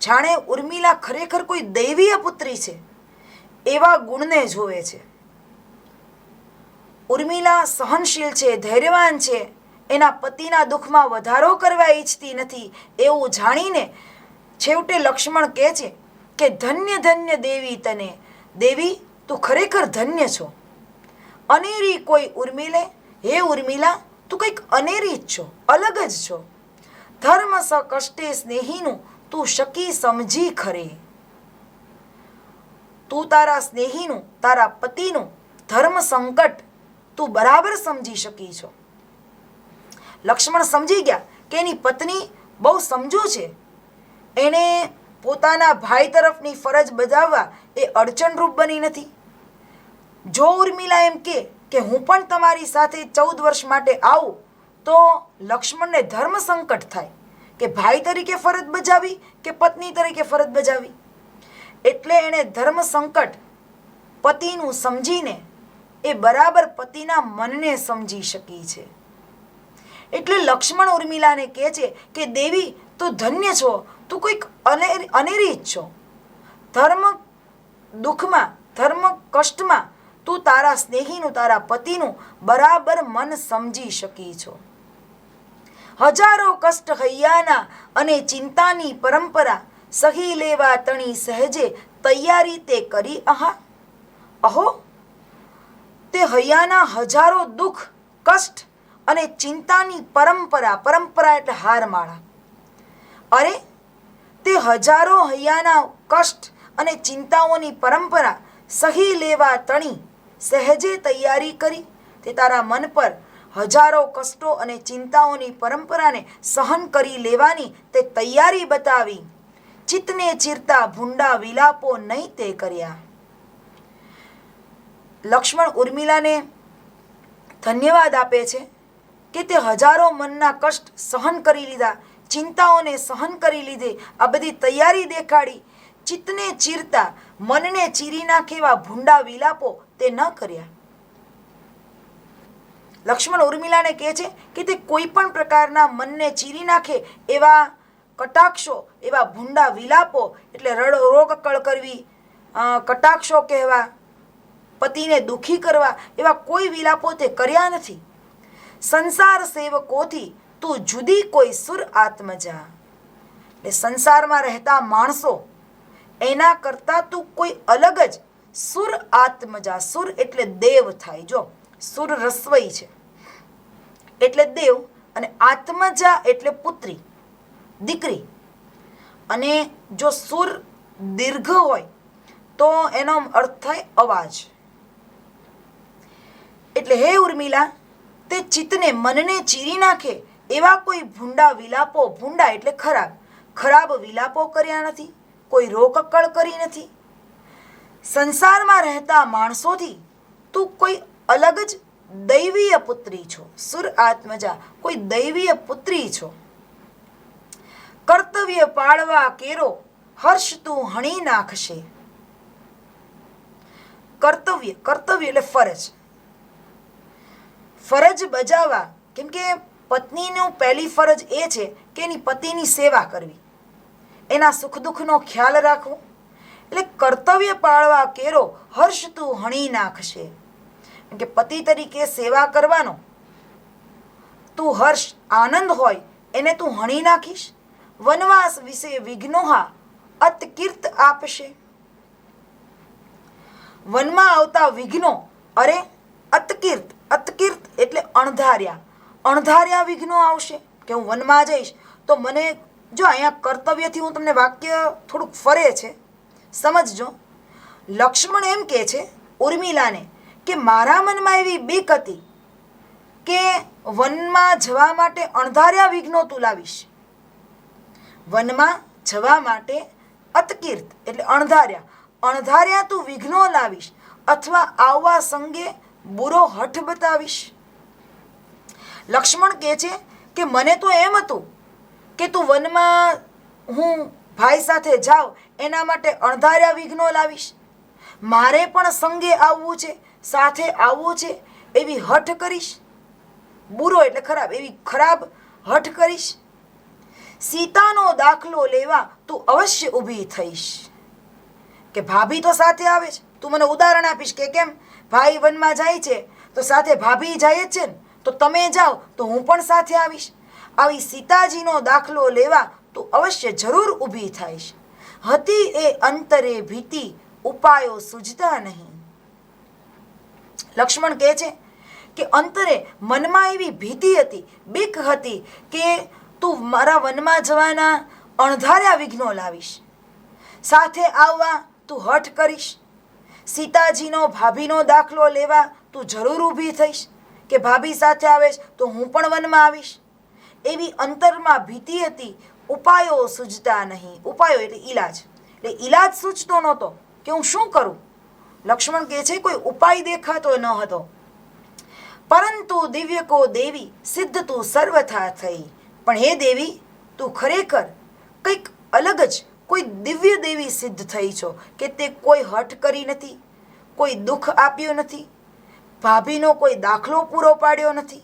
જાણે ઉર્મિલા ખરેખર કોઈ દૈવીય પુત્રી છે એવા ગુણને જોવે છે. ઉર્મિલા સહનશીલ છે, ધૈર્યવાન છે, એના પતિના દુઃખમાં વધારો કરવા ઈચ્છતી નથી એવું જાણીને છેવટે લક્ષ્મણ કહે છે કે ધન્ય ધન્ય દેવી તને. દેવી તું ખરેખર ધન્ય છો. અનેરી કોઈ ઉર્મિલે, હે ઉર્મિલા તું કંઈક અનેરી જ છો, અલગ જ છો. ધર્મ સ કષ્ટે સ્નેહીનું તું શકી સમજી ખરે. તું તારા સ્નેહીનું, તારા પતિનું ધર્મ સંકટ તું બરાબર સમજી શકી છો. લક્ષ્મણ સમજી ગયા કે એની પત્ની બહુ સમજુ છે. એણે પોતાના ભાઈ તરફની ફરજ બજાવવા એ અડચણરૂપ બની નથી. જો ઉર્મિલા એમ કે હું પણ તમારી સાથે 14 વર્ષ માટે આવું, તો લક્ષ્મણને ધર્મ સંકટ થાય કે ભાઈ તરીકે ફરજ બજાવી કે પત્ની તરીકે ફરજ બજાવી. એટલે એણે ધર્મ સંકટ પતિનું સમજીને એ બરાબર પતિના મનને સમજી શકી છે. એટલે લક્ષ્મણ ઉર્મિલાને કહે છે કે દેવી, તું ધન્ય છો, તું કોઈક અનેરી જ છો. ધર્મ દુઃખમાં, ધર્મ કષ્ટમાં તું તારા સ્નેહીનું, તારા પતિનું બરાબર મન સમજી શકી છો. હજારો કષ્ટ હૈયાના અને ચિંતાની પરંપરા સહી લેવા તણી સહેજે તૈયારી તે કરી આહા. અહો, તે હૈયાના હજારો દુઃખ, કષ્ટ અને ચિંતાની પરંપરા, પરંપરા એટલે હારમાળા. અરે, તે હજારો હૈયાના કષ્ટ અને ચિંતાઓની પરંપરા સહી લેવા તણી સહેજે તૈયારી કરી. તે તારા મન પર હજારો કષ્ટો અને ચિંતાઓની પરંપરાને સહન કરી લેવાની તે તૈયારી બતાવી. ચિત્તને ચીરતા ભૂંડા વિલાપો નહીં તે કર્યા. લક્ષ્મણ ઉર્મિલાને ધન્યવાદ આપે છે કે તે હજારો મનના કષ્ટ સહન કરી લીધા, ચિંતાઓને સહન કરી લીધી, આ બધી તૈયારી દેખાડી. ચિત્તને ચીરતા, મનને ચીરી નાખે એવા ભૂંડા વિલાપો તે ન કર્યા. લક્ષ્મણ ઉર્મિલાને કહે છે કે તે કોઈ પણ પ્રકારના મનને ચીરી નાખે એવા કટાક્ષો, એવા ભૂંડા વિલાપો એટલે રોકકળ કરવી, કટાક્ષો કહેવા, પતિને દુઃખી કરવા, એવા કોઈ વિલાપો તે કર્યા નથી. સંસાર સેવકોથી તું જુદી કોઈ સુર આત્મજા. એટલે સંસારમાં રહેતા માણસો એના કરતાં તું કોઈ અલગ જ સુર આત્મજા. સુર એટલે દેવ થાય. જો સુર રસવઈ છે એટલે દેવ, અને આત્મજા એટલે પુત્રી, દીકરી. અને જો સુર દીર્ઘ હોય તો એનો અર્થ થાય અવાજ. એટલે હે ઉર્મિલા, તે ચિત્તને, મનને ચીરી નાખે એવા કોઈ ભૂંડા વિલાપો, ભૂંડા એટલે ખરાબ, ખરાબ વિલાપો કર્યા નથી, કોઈ રોકકળ કરી નથી. સંસારમાં રહેતા માણસોથી તું કોઈ અલગ જ દૈવીય પુત્રી છો. સુર આત્મજા, કોઈ દૈવીય પુત્રી છો. કર્તવ્ય પાળવા કેરો હર્ષ તું હણી નાખશે. કર્તવ્ય, કર્તવ્ય એટલે ફરજ, ફરજ બજાવવા. કેમ કે પત્નીનું પહેલી ફરજ એ છે કે એની પતિની સેવા કરવી, એના સુખ દુઃખનો ખ્યાલ રાખવો. એટલે કર્તવ્ય પાળવા કેરો હર્ષ તું હણી નાખશે. કે પતિ તરીકે સેવા કરવાનો તું હર્ષ, આનંદ હોય એને તું હણી નાખીશ. વનવાસ વિશે વિઘ્નોહા અતકીર્ત આપશે. વનમાં આવતા વિઘ્નો, અરે અતકીર્ત, અતકીર્ત એટલે અણધાર્યા, અણધાર્યા વિઘ્નો આવશે. કે હું વનમાં જઈશ તો મને, જો અહીંયા કર્તવ્યથી હું તમને વાક્ય થોડુંક ફરે છે, સમજજો. લક્ષ્મણ એમ કહે છે ઉર્મિલાને કે મારા મનમાં એવી બીક હતી કે વનમાં જવા માટે અણધાર્યા વિઘ્નો તું લાવીશ. વનમાં જવા માટે અતકીર્ત એટલે અણધાર્યા, અણધાર્યા તું વિઘ્નો લાવીશ, અથવા આવવા સંગે બુરો હઠ બતાવીશ. લક્ષ્મણ કહે છે કે મને તો એમ હતું કે તું વનમાં હું ભાઈ સાથે જાઉં એના માટે અણધાર્યા વિઘ્નો લાવીશ, મારે પણ સંગે આવવું છે, સાથે આવવું છે એવી હઠ કરીશ. બુરો એટલે ખરાબ, એવી ખરાબ હઠ કરીશ. સીતાનો દાખલો લેવા તું અવશ્ય ઊભી થઈશ. કે ભાભી તો સાથે આવે છે, તું મને ઉદાહરણ આપીશ કે કેમ ભાઈ વનમાં જાય છે તો સાથે ભાભી જાય જ છે ને, તો તમે જાઓ તો હું પણ સાથે આવીશ. આવી સીતાજીનો દાખલો લેવા તું અવશ્ય જરૂર ઊભી થઈશ. હતી એ અંતરે ભીતિ ઉપાયો સૂઝતા નહીં. લક્ષ્મણ કહે છે કે અંતરે મનમાં એવી ભીતિ હતી, બીક હતી કે તું મારા વનમાં જવાના અણધાર્યા વિઘ્નો લાવીશ, સાથે આવવા તું હઠ કરીશ. સીતાજીનો ભાભીનો દાખલો લેવા તું જરૂર ઊભી થઈશ કે ભાભી સાથે આવેશ તો હું પણ વનમાં આવીશ? એવી અંતરમાં ભીતિ હતી. ઉપાયો સૂઝતા નહીં. ઉપાયો એટલે ઈલાજ. એટલે ઈલાજ સૂચતો નહોતો કે હું શું કરું. લક્ષ્મણ કહે છે કોઈ ઉપાય દેખાતો ન હતો. પરંતુ દિવ્ય કો દેવી સિદ્ધ તું સર્વથા થઈ. પણ હે દેવી, તું ખરેખર કંઈક અલગ જ કોઈ દિવ્ય દેવી સિદ્ધ થઈ છો કે તે કોઈ હઠ કરી નથી, કોઈ દુઃખ આપ્યું નથી, ભાભીનો કોઈ દાખલો પૂરો પાડ્યો નથી,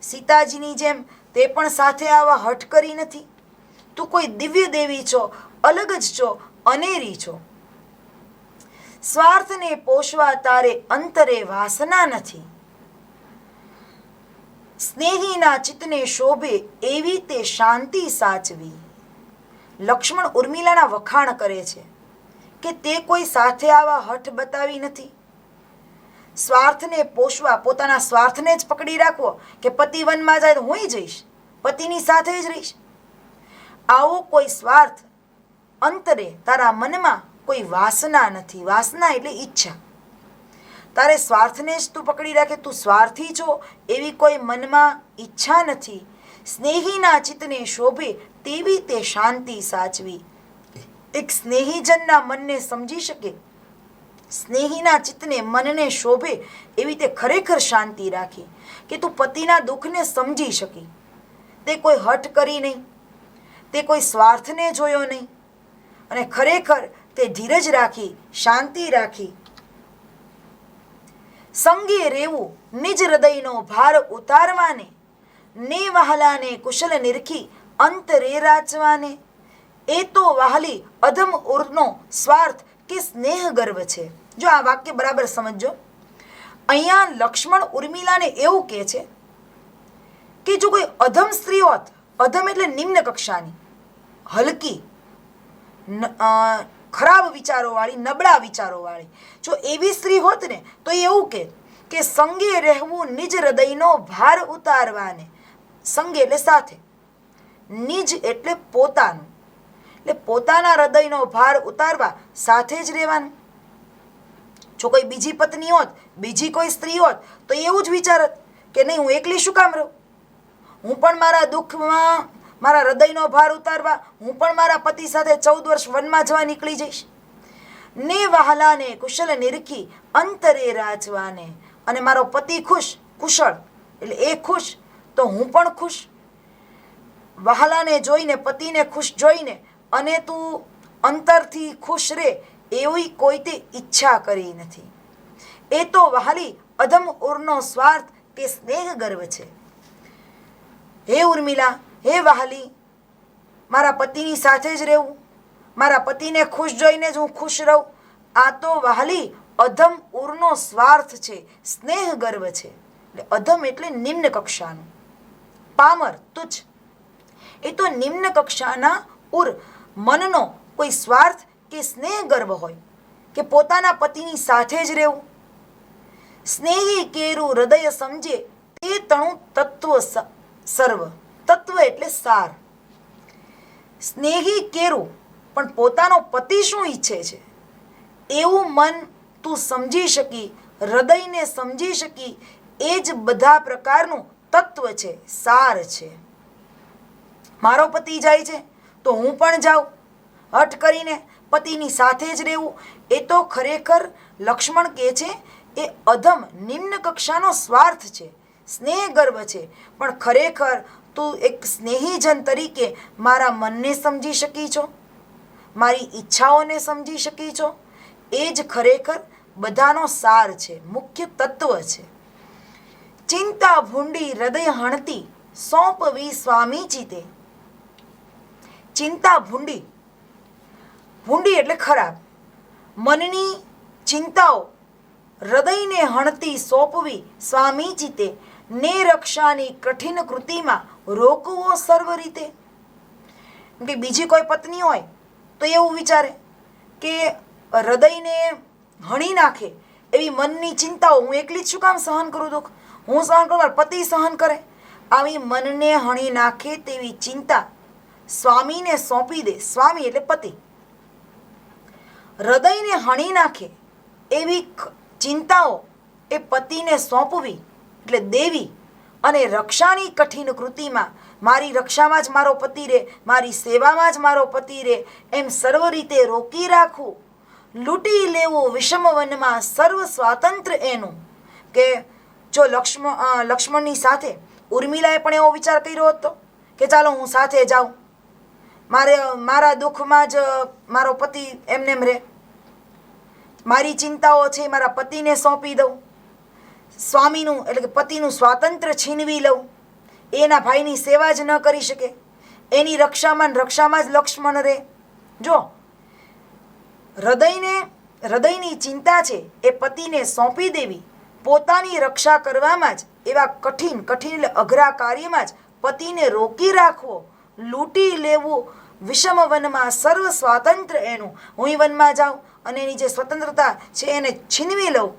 સીતાજીની જેમ તે પણ સાથે આવા હઠ કરી નથી. તું કોઈ દિવ્ય દેવી છો, અલગ જ છો, અનેરી છો. સ્વાર્થને પોષવા તારે અંતરે વાસના નથી. સ્નેહીના ચિત્તને શોભે એવી તે શાંતિ સાચવી. લક્ષ્મણ ઉર્મિલાના વખાણ કરે છે કે તે કોઈ સાથે આવા હઠ બતાવી નથી. સ્વાર્થને પોષવા, પોતાના સ્વાર્થને જ પકડી રાખવો કે પતિ વનમાં જાય તો હું જઈશ, પતિની સાથે જ રહીશ. આવો કોઈ સ્વાર્થ અંતરે તારા મનમાં કોઈ વાસના નથી. વાસના એટલે ઈચ્છા. તારે સ્વાર્થને જ તું પકડી રાખે, તું સ્વાર્થી છો એવી કોઈ મનમાં ઈચ્છા નથી. સ્નેહીના ચિત્તને શોભે તેવી તે શાંતિ સાચવી. એક સ્નેહીજનના મનને સમજી શકે, સ્નેહીના ચિત્તને મનને શોભે એવી તે ખરેખર શાંતિ રાખી કે તું પતિના દુઃખને સમજી શકી. તે કોઈ હઠ કરી નહીં, તે કોઈ સ્વાર્થને જોયો નહીં, અને ખરેખર તે ધીરજ રાખી, શાંતિ રાખી. સંગે રેવું નિજ હૃદયનો ભાર ઉતારવાને, ને વહાલાને કુશલ નિરખી અંતરે રાચવાને. એ તો વહાલી અધમ ઉરનો સ્વાર્થ કે સ્નેહ ગર્વ છે. જો આ વાક્ય બરાબર સમજો. અહીંયા લક્ષ્મણ ઉર્મિલાને એવું કહે છે કે જો કોઈ અધમ સ્ત્રી હોત, અધમ એટલે નિમ્ન કક્ષાની, હલકી, ખરાબ વિચારોવાળી, નબળા વિચારોવાળી, જો એવી સ્ત્રી હોત ને તો એવું કે સંગે રહેવું નિજ હૃદયનો ભાર ઉતારવાને. સંગે એટલે સાથે, નિજ એટલે પોતાનું, એટલે પોતાના હૃદયનો ભાર ઉતારવા સાથે જ રહેવાનું. જો કોઈ બીજી પત્ની હોત, બીજી કોઈ સ્ત્રી હોત તો એવું જ વિચારત કે નહીં, હું એકલી શું કામ રહું, હું પણ મારા દુઃખમાં મારા હૃદયનો ભાર ઉતારવા હું પણ મારા પતિ સાથે 14 વર્ષ વનમાં જવા નીકળી જઈશ. ને વહાલાને કુશલ નિરખી અંતરે રાચવાને. અને મારો પતિ ખુશ, કુશળ એટલે એ ખુશ તો હું પણ ખુશ. વહાલાને જોઈને, પતિને ખુશ જોઈને અને તું અંતરથી ખુશ રહે એવી કોઈ તે ઈચ્છા કરી નથી. એ તો વહાલી અધમ ઉરનો સ્વાર્થ કે સ્નેહ ગર્વ છે. હે ઉર્મિલા, હે વહાલી, મારા પતિની સાથે જ રહેવું, મારા પતિને ખુશ જોઈને જ હું ખુશ રહું, આ તો વહાલી અધમ ઉરનો સ્વાર્થ છે, સ્નેહ ગર્વ છે. એટલે અધમ એટલે નિમ્ન કક્ષાનું, પામર, તુચ્છ. એ તો નિમ્ન કક્ષાના ઉર મનનો કોઈ સ્વાર્થ કે સ્નેહ ગર્વ હોય કે પોતાના પતિની સાથે જ રહેવું. સ્નેહી કેરું હૃદય સમજે તે તણું તત્વ સર્વ. તત્વ એટલે સાર. સ્નેહી કેરું પણ પોતાનો પતિ શું ઈચ્છે છે એવું મન તું સમજી શકી, હૃદયને સમજી શકી, એ જ બધા પ્રકારનું તત્વ છે, સાર છે. મારો પતિ જાય છે તો હું પણ જાઉં, હઠ કરીને પતિની સાથે જ રહેવું, એ તો ખરેખર લક્ષ્મણ કહે છે એ અધમ નિમ્ન કક્ષાનો સ્વાર્થ છે, સ્નેહ ગર્વ છે. પણ ખરેખર તું એક સ્નેહીજન તરીકે મારા મનને સમજી શકી છો, મારી ઈચ્છાઓને સમજી શકી છો. એ જ ખરેખર બધાનો સાર છે, મુખ્ય તત્વ છે. ચિંતા ભૂંડી હૃદય હણતી સોંપવી સ્વામી ચિતે. ચિંતા ભૂંડી, ભૂંડી એટલે ખરાબ. મનની ચિંતાઓ હૃદયને હણતી સોંપવી સ્વામી ચિતે, ને રક્ષાની કઠિન કૃતિમાં રોકવો સર્વ રીતે. કે બીજી કોઈ પત્ની હોય તો એવું વિચારે કે હૃદયને હણી નાખે એવી મનની ચિંતાઓ હું એકલી જ શું કામ સહન કરું, દુઃખ હું સહન કરું, પતિ સહન કરે. આવી મનને હણી નાખે તેવી ચિંતા સ્વામીને સોંપી દે. સ્વામી એટલે પતિ. હૃદયને હણી નાખે એવી ચિંતાઓ એ પતિને સોંપવી એટલે દેવી અને રક્ષાની કઠિન કૃતિમાં મારી રક્ષામાં જ મારો પતિ રહે, મારી સેવામાં જ મારો પતિ રહે, એમ સર્વ રીતે રોકી રાખવું, લૂંટી લેવું વિષમવનમાં સર્વ સ્વાતંત્ર્ય એનું. કે જો લક્ષ્મણની સાથે ઉર્મિલાએ પણ એવો વિચાર કર્યો હતો કે ચાલો હું સાથે જાઉં, મારા દુઃખમાં જ મારો પતિ એમને એમ રહે, મારી ચિંતાઓ છે મારા પતિને સોંપી દઉં, સ્વામીનું એટલે કે પતિનું સ્વાતંત્ર્ય છીનવી લઉં, એના ભાઈની સેવા જ ન કરી શકે, એની રક્ષામાં જ લક્ષ્મણ રહે. જો હૃદયની ચિંતા છે એ પતિને સોંપી દેવી, પોતાની રક્ષા કરવામાં જ, એવા કઠિન એટલે અઘરા કાર્યમાં જ પતિને રોકી રાખવો, લૂંટી લેવું વિષમ વનમાં સર્વ સ્વાતંત્ર્ય એનું, હું વનમાં જાઉં અને એની જે સ્વતંત્રતા છે એને છીનવી લઉં,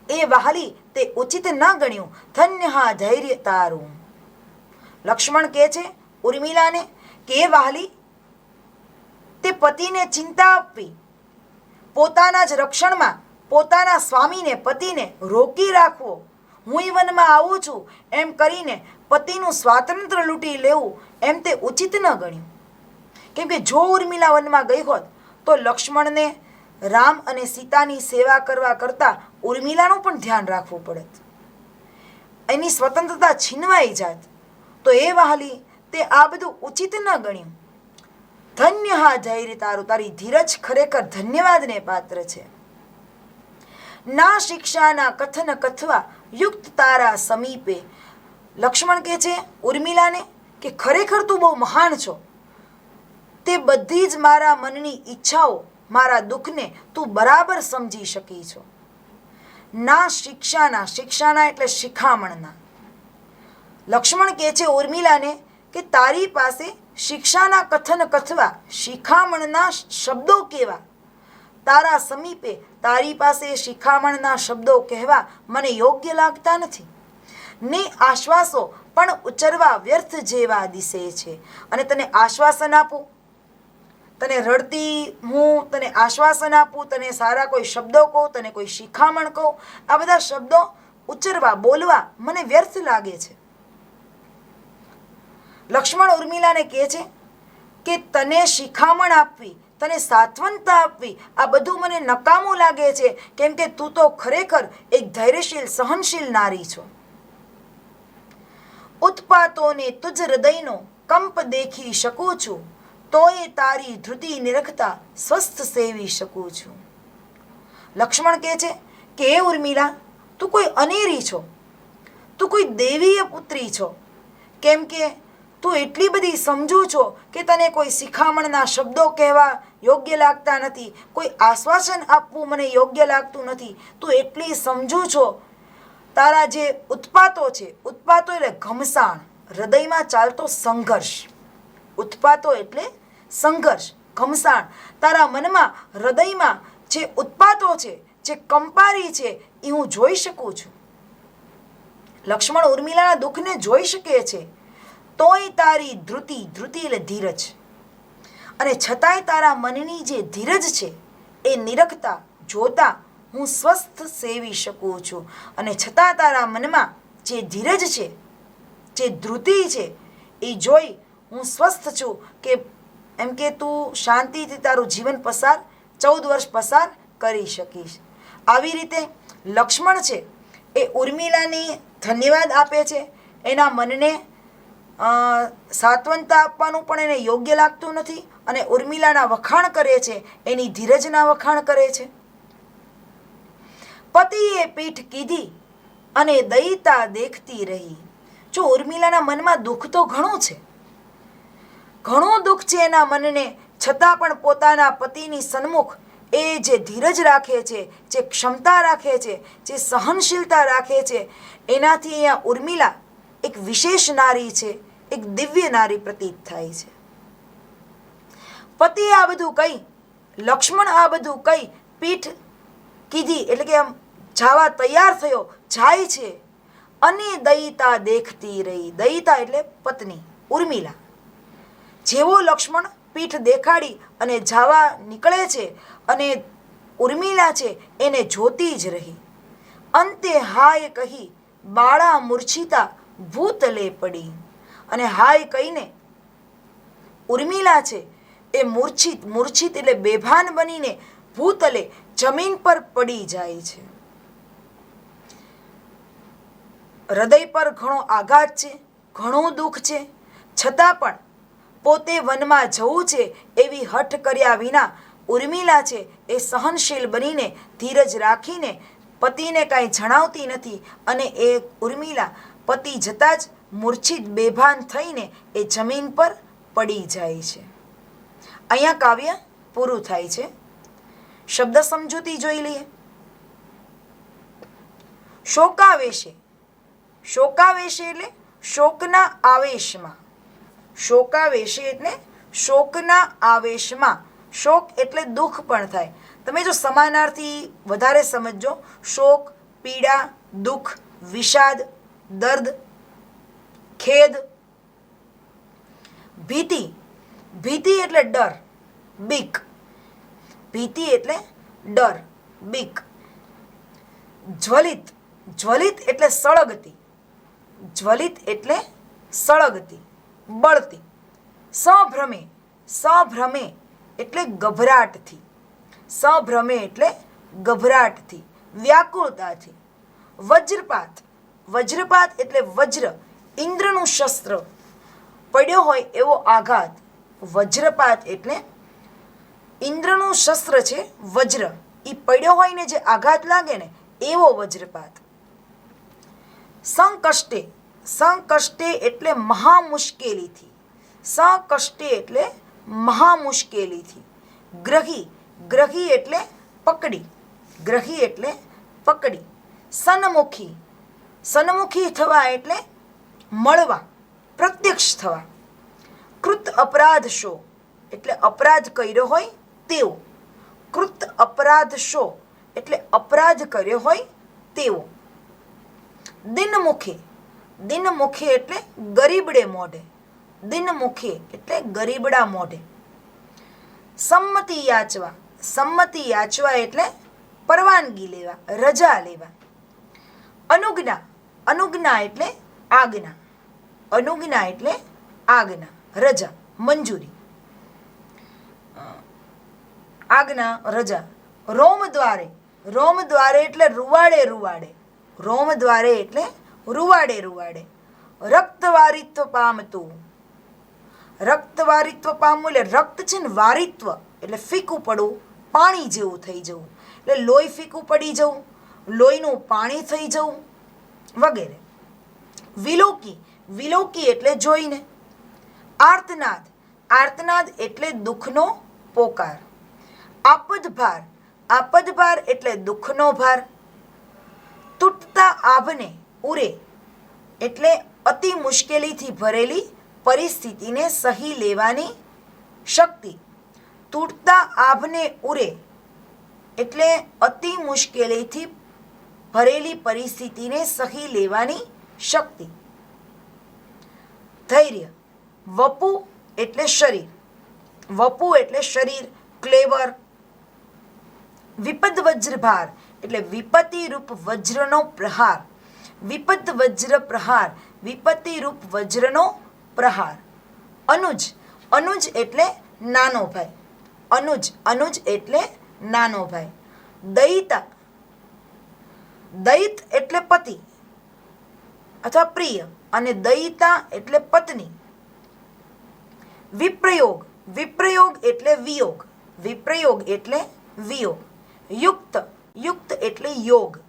એ વહાલી તે ઉચિત ન ગણ્યું, ધન્ય હા ધૈર્ય તારું. લક્ષ્મણ કહે છે ઉર્મિલાને કે એ વહાલી, તે પતિને ચિંતા આપવી, પોતાના જ રક્ષણમાં પોતાના સ્વામીને પતિને રોકી રાખવો, હું વનમાં આવું છું એમ કરીને પતિનું સ્વાતંત્ર્ય લૂંટી લેવું, એમ તે ઉચિત ન ગણ્યું. કેમ કે જો ઉર્મિલા વનમાં ગઈ હોત તો લક્ષ્મણને રામ અને સીતાની સેવા કરવા કરતાં ઉર્મિલાનું પણ ધ્યાન રાખવું પડત, એની સ્વતંત્રતા છીનવાઈ જાત. તો એ વહાલી તે આ બધું ઉચિત ન ગણ્યું. ધન્ય હા ધૈર્ય તારું, તારી ધીરજ ખરેખર ધન્યવાદને પાત્ર છે. ના શિક્ષાના કથન કથવા યુક્ત તારા સમીપે. લક્ષ્મણ કહે છે ઉર્મિલાને કે ખરેખર તું બહુ મહાન છો, તે બધી જ મારા મનની ઈચ્છાઓ, મારા દુઃખને તું બરાબર સમજી શકી છો. ના શિક્ષાના એટલે શિખામણના. લક્ષ્મણ કહે છે ઉર્મિલાને કે તારી પાસે શિક્ષાના કથન કથવા, શિખામણના શબ્દો કેવા, તારા સમીપે તારી પાસે શિખામણના શબ્દો કહેવા મને યોગ્ય લાગતા નથી, ને આશ્વાસો પણ ઉચ્ચરવા વ્યર્થ જેવા દિશે છે. અને તને આશ્વાસન આપું, તને રડતી હું તને આશ્વાસન આપું, તને સારા કોઈ શબ્દો કહું, તને કોઈ શિખામણ કહું, આ બધા શબ્દો ઉચ્ચરવા બોલવા મને વ્યર્થ લાગે છે. લક્ષ્મણ ઉર્મિલાને કહે છે કે તને શિખામણ આપવી, તને સાત્વનતા આપવી, આ બધું મને નકામું લાગે છે, કેમ કે તું તો ખરેખર એક ધૈર્યશીલ સહનશીલ નારી છો. ઉત્પાતોને તુજ હૃદયનો કંપ દેખી શકું છું, તોય તારી ધૃતિ નિરખતા સ્વસ્થ સેવી શકું છું. લક્ષ્મણ કહે છે કે હે ઉર્મિલા, તું કોઈ અનેરી છો, તું કોઈ દેવીય પુત્રી છો, કેમ કે તું એટલી બધી સમજુ છો કે તને કોઈ શિખામણના શબ્દો કહેવા યોગ્ય લાગતા નથી, કોઈ આશ્વાસન આપવું મને યોગ્ય લાગતું નથી, તું એટલી સમજુ છો. તારા જે ઉત્પાતો છે, ઉત્પાતો એટલે ઘમસાણ, હૃદયમાં ચાલતો સંઘર્ષ. ઉત્પાતો એટલે સંઘર્ષ, ઘમસાણ. તારા મનમાં હૃદયમાં જે ઉત્પાતો છે, જે કંપારી છે, એ હું જોઈ શકું છું. લક્ષ્મણ ઉર્મિલાના દુઃખને જોઈ શકે છે, તોય તારી ધૃતિ એટલે ધીરજ, અને છતાંય તારા મનની જે ધીરજ છે એ નિરખતા જોતા હું સ્વસ્થ સેવી શકું છું. અને છતાં તારા મનમાં જે ધીરજ છે, જે ધૃતિ છે, એ જોઈ હું સ્વસ્થ છું કે એમ કે તું શાંતિથી તારું જીવન 14 વર્ષ પસાર કરી શકીશ. આવી રીતે લક્ષ્મણ છે એ ઉર્મિલાની ધન્યવાદ આપે છે, એના મનને સાત્વનતા આપવાનું પણ એને યોગ્ય લાગતું નથી, અને ઉર્મિલાના વખાણ કરે છે, એની ધીરજના વખાણ કરે છે. પતિએ પીઠ કીધી અને દયિતા દેખતી રહી. જો ઉર્મિલાના મનમાં દુઃખ તો ઘણું છે, ઘણું દુઃખ છે એના મનને, છતાં પણ પોતાના પતિની સન્મુખ એ જે ધીરજ રાખે છે, જે ક્ષમતા રાખે છે, જે સહનશીલતા રાખે છે, એનાથી અહીંયા ઉર્મિલા એક વિશેષ નારી છે, એક દિવ્ય નારી પ્રતીત થાય છે. પતિએ આ બધું કહી, લક્ષ્મણ આ બધું કહી પીઠ કીધી એટલે કે આમ જવા તૈયાર થયો, જાય છે. અને દયિતા દેખતી રહી. દયિતા એટલે પત્ની ઉર્મિલા. જેવો લક્ષ્મણ પીઠ દેખાડી અને જવા નીકળે છે અને ઉર્મિલા છે એને જોતી જ રહી. અંતે હાય કહી બાળા મૂર્છિતા ભૂતલે પડી. અને હાય કહીને ઉર્મિલા છે એ મૂર્છિત એટલે બેભાન બનીને ભૂતલે જમીન પર પડી જાય છે. હૃદય પર ઘણો આઘાત છે, ઘણું દુઃખ છે, છતાં પણ પોતે વનમાં જવું છે એવી હઠ કર્યા વિના ઉર્મિલા છે એ સહનશીલ બનીને ધીરજ રાખીને પતિને કાંઈ જણાવતી નથી. અને એ ઉર્મિલા પતિ જતાં જ મૂર્છિત બેભાન થઈને એ જમીન પર પડી જાય છે. અહીંયા કાવ્ય પૂરું થાય છે. શબ્દ સમજૂતી જોઈ લઈએ. શોકાવેશે. શોકાવેશે એટલે શોકના આવેશમાં. શોકાવેશે એટલે શોકના આવેશમાં. શોક એટલે દુઃખ પણ થાય. તમે જો સમાનાર્થી વધારે સમજો, શોક, પીડા, દુઃખ, વિષાદ, દર્દ, ખેદ. ભીતિ. ભીતિ એટલે ડર, બીક. ભીતિ એટલે ડર, બીક. જ્વલિત. જ્વલિત એટલે સળગતી. જ્વલિત એટલે સળગતી, બળતી. સભ્રમે. સભ્રમે એટલે ગભરાટથી. સભ્રમે એટલે ગભરાટથી, વ્યાકુળતાથી. વજ્રપાત. વજ્રપાત એટલે વજ્ર, ઇન્દ્રનું શસ્ત્ર પડ્યો હોય એવો આઘાત. વજ્રપાત એટલે ઇન્દ્રનું શસ્ત્ર છે વજ્ર, એ પડ્યો હોય ને જે આઘાત લાગે ને એવો વજ્રપાત. સંકષ્ટે. સંકષ્ટે એટલે મહા મુશ્કેલીથી. સંકષ્ટે એટલે મહા મુશ્કેલીથી. ગ્રહી. ગ્રહી એટલે પકડી. ગ્રહી એટલે પકડી. સન્મુખી. સન્મુખી થવા એટલે મળવા, પ્રત્યક્ષ થવા. કૃત અપરાધ શો એટલે અપરાધ કર્યો હોય તેવો. કૃત અપરાધ શો એટલે અપરાધ કર્યો હોય તેવો. દિનમુખે. દિનમુખે એટલે ગરીબડે મોઢે. દિનમુખે એટલે ગરીબડા મોઢે. સંમતિ યાચવા. સંમતિ યાચવા એટલે પરવાનગી લેવા, રજા લેવા. અનુજ્ઞા. અનુજ્ઞા એટલે આજ્ઞા. અનુજ્ઞા એટલે આજ્ઞા, રજા, મંજૂરી. આજ્ઞા, રજા. રોમ દ્વારે. રોમ દ્વારે એટલે રૂવાડે રૂવાડે. રોમ દ્વારે એટલે રૂવાડે રૂવાડે. રક્તવારિત્વ પામતું. રક્તવારિત્વ પામવું એટલે રક્ત છે ને વારિત્વ એટલે ફીકું પડવું, પાણી જેવું થઈ જવું. એટલે લોહી ફીકું પડી જવું, લોહીનું પાણી થઈ જવું વગેરે. વિલોકી. વિલોકી એટલે જોઈને. આર્તનાદ. આર્તનાદ એટલે દુઃખનો પોકાર. આપદભાર. આપદભાર એટલે દુઃખનો ભાર. તૂટતા આભને ઉરે એટલે અતિ મુશ્કેલીથી ભરેલી પરિસ્થિતિને સહી લેવાની શક્તિ. તૂટતા આભને ઉરે એટલે અતિ મુશ્કેલીથી ભરેલી પરિસ્થિતિને સહી લેવાની શક્તિ. ધૈર્ય. વપુ એટલે શરીર. વપુ એટલે શરીર, ક્લેવર. વિપદ વજ્રભાર એટલે વિપત્તિ રૂપ વજ્રનો પ્રહાર. વિપદ વજ્ર પ્રહાર, વિપત્તિ રૂપ વજ્રનો પ્રહાર. અનુજ. અનુજ એટલે નાનો ભાઈ. અનુજ. અનુજ એટલે નાનો ભાઈ. દયિતા. દયિત એટલે પતિ અથવા પ્રિય અને દયિતા એટલે પત્ની. વિપ્રયોગ. વિપ્રયોગ એટલે વિયોગ. વિપ્રયોગ એટલે વિયોગ. યુક્ત. યુક્ત એટલે યોગ.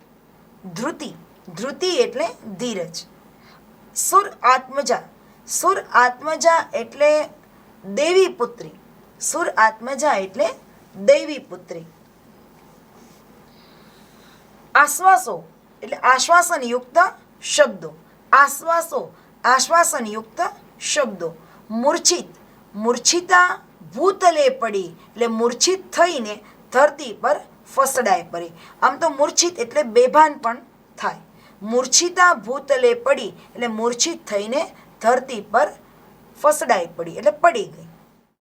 ધૃતિ. ધૃતિ એટલે ધીરજ. સુર આત્મજા. સુર આત્મજા એટલે દેવી પુત્રી. સુર આત્મજા એટલે દેવી પુત્રી. આશ્વાસો એટલે આશ્વાસનયુક્ત શબ્દો. આશ્વાસો, આશ્વાસનયુક્ત શબ્દો. મૂર્છિત. મૂર્છિતા ભૂતલે પડી એટલે મૂર્છિત થઈને ધરતી પર ફસડાય પડી. આમ તો મૂર્છિત એટલે બેભાન પણ થાય. મૂર્છિતા ભૂતલે પડી એટલે મૂર્છિત થઈને ધરતી પર ફસડાઈ પડી એટલે પડી ગઈ.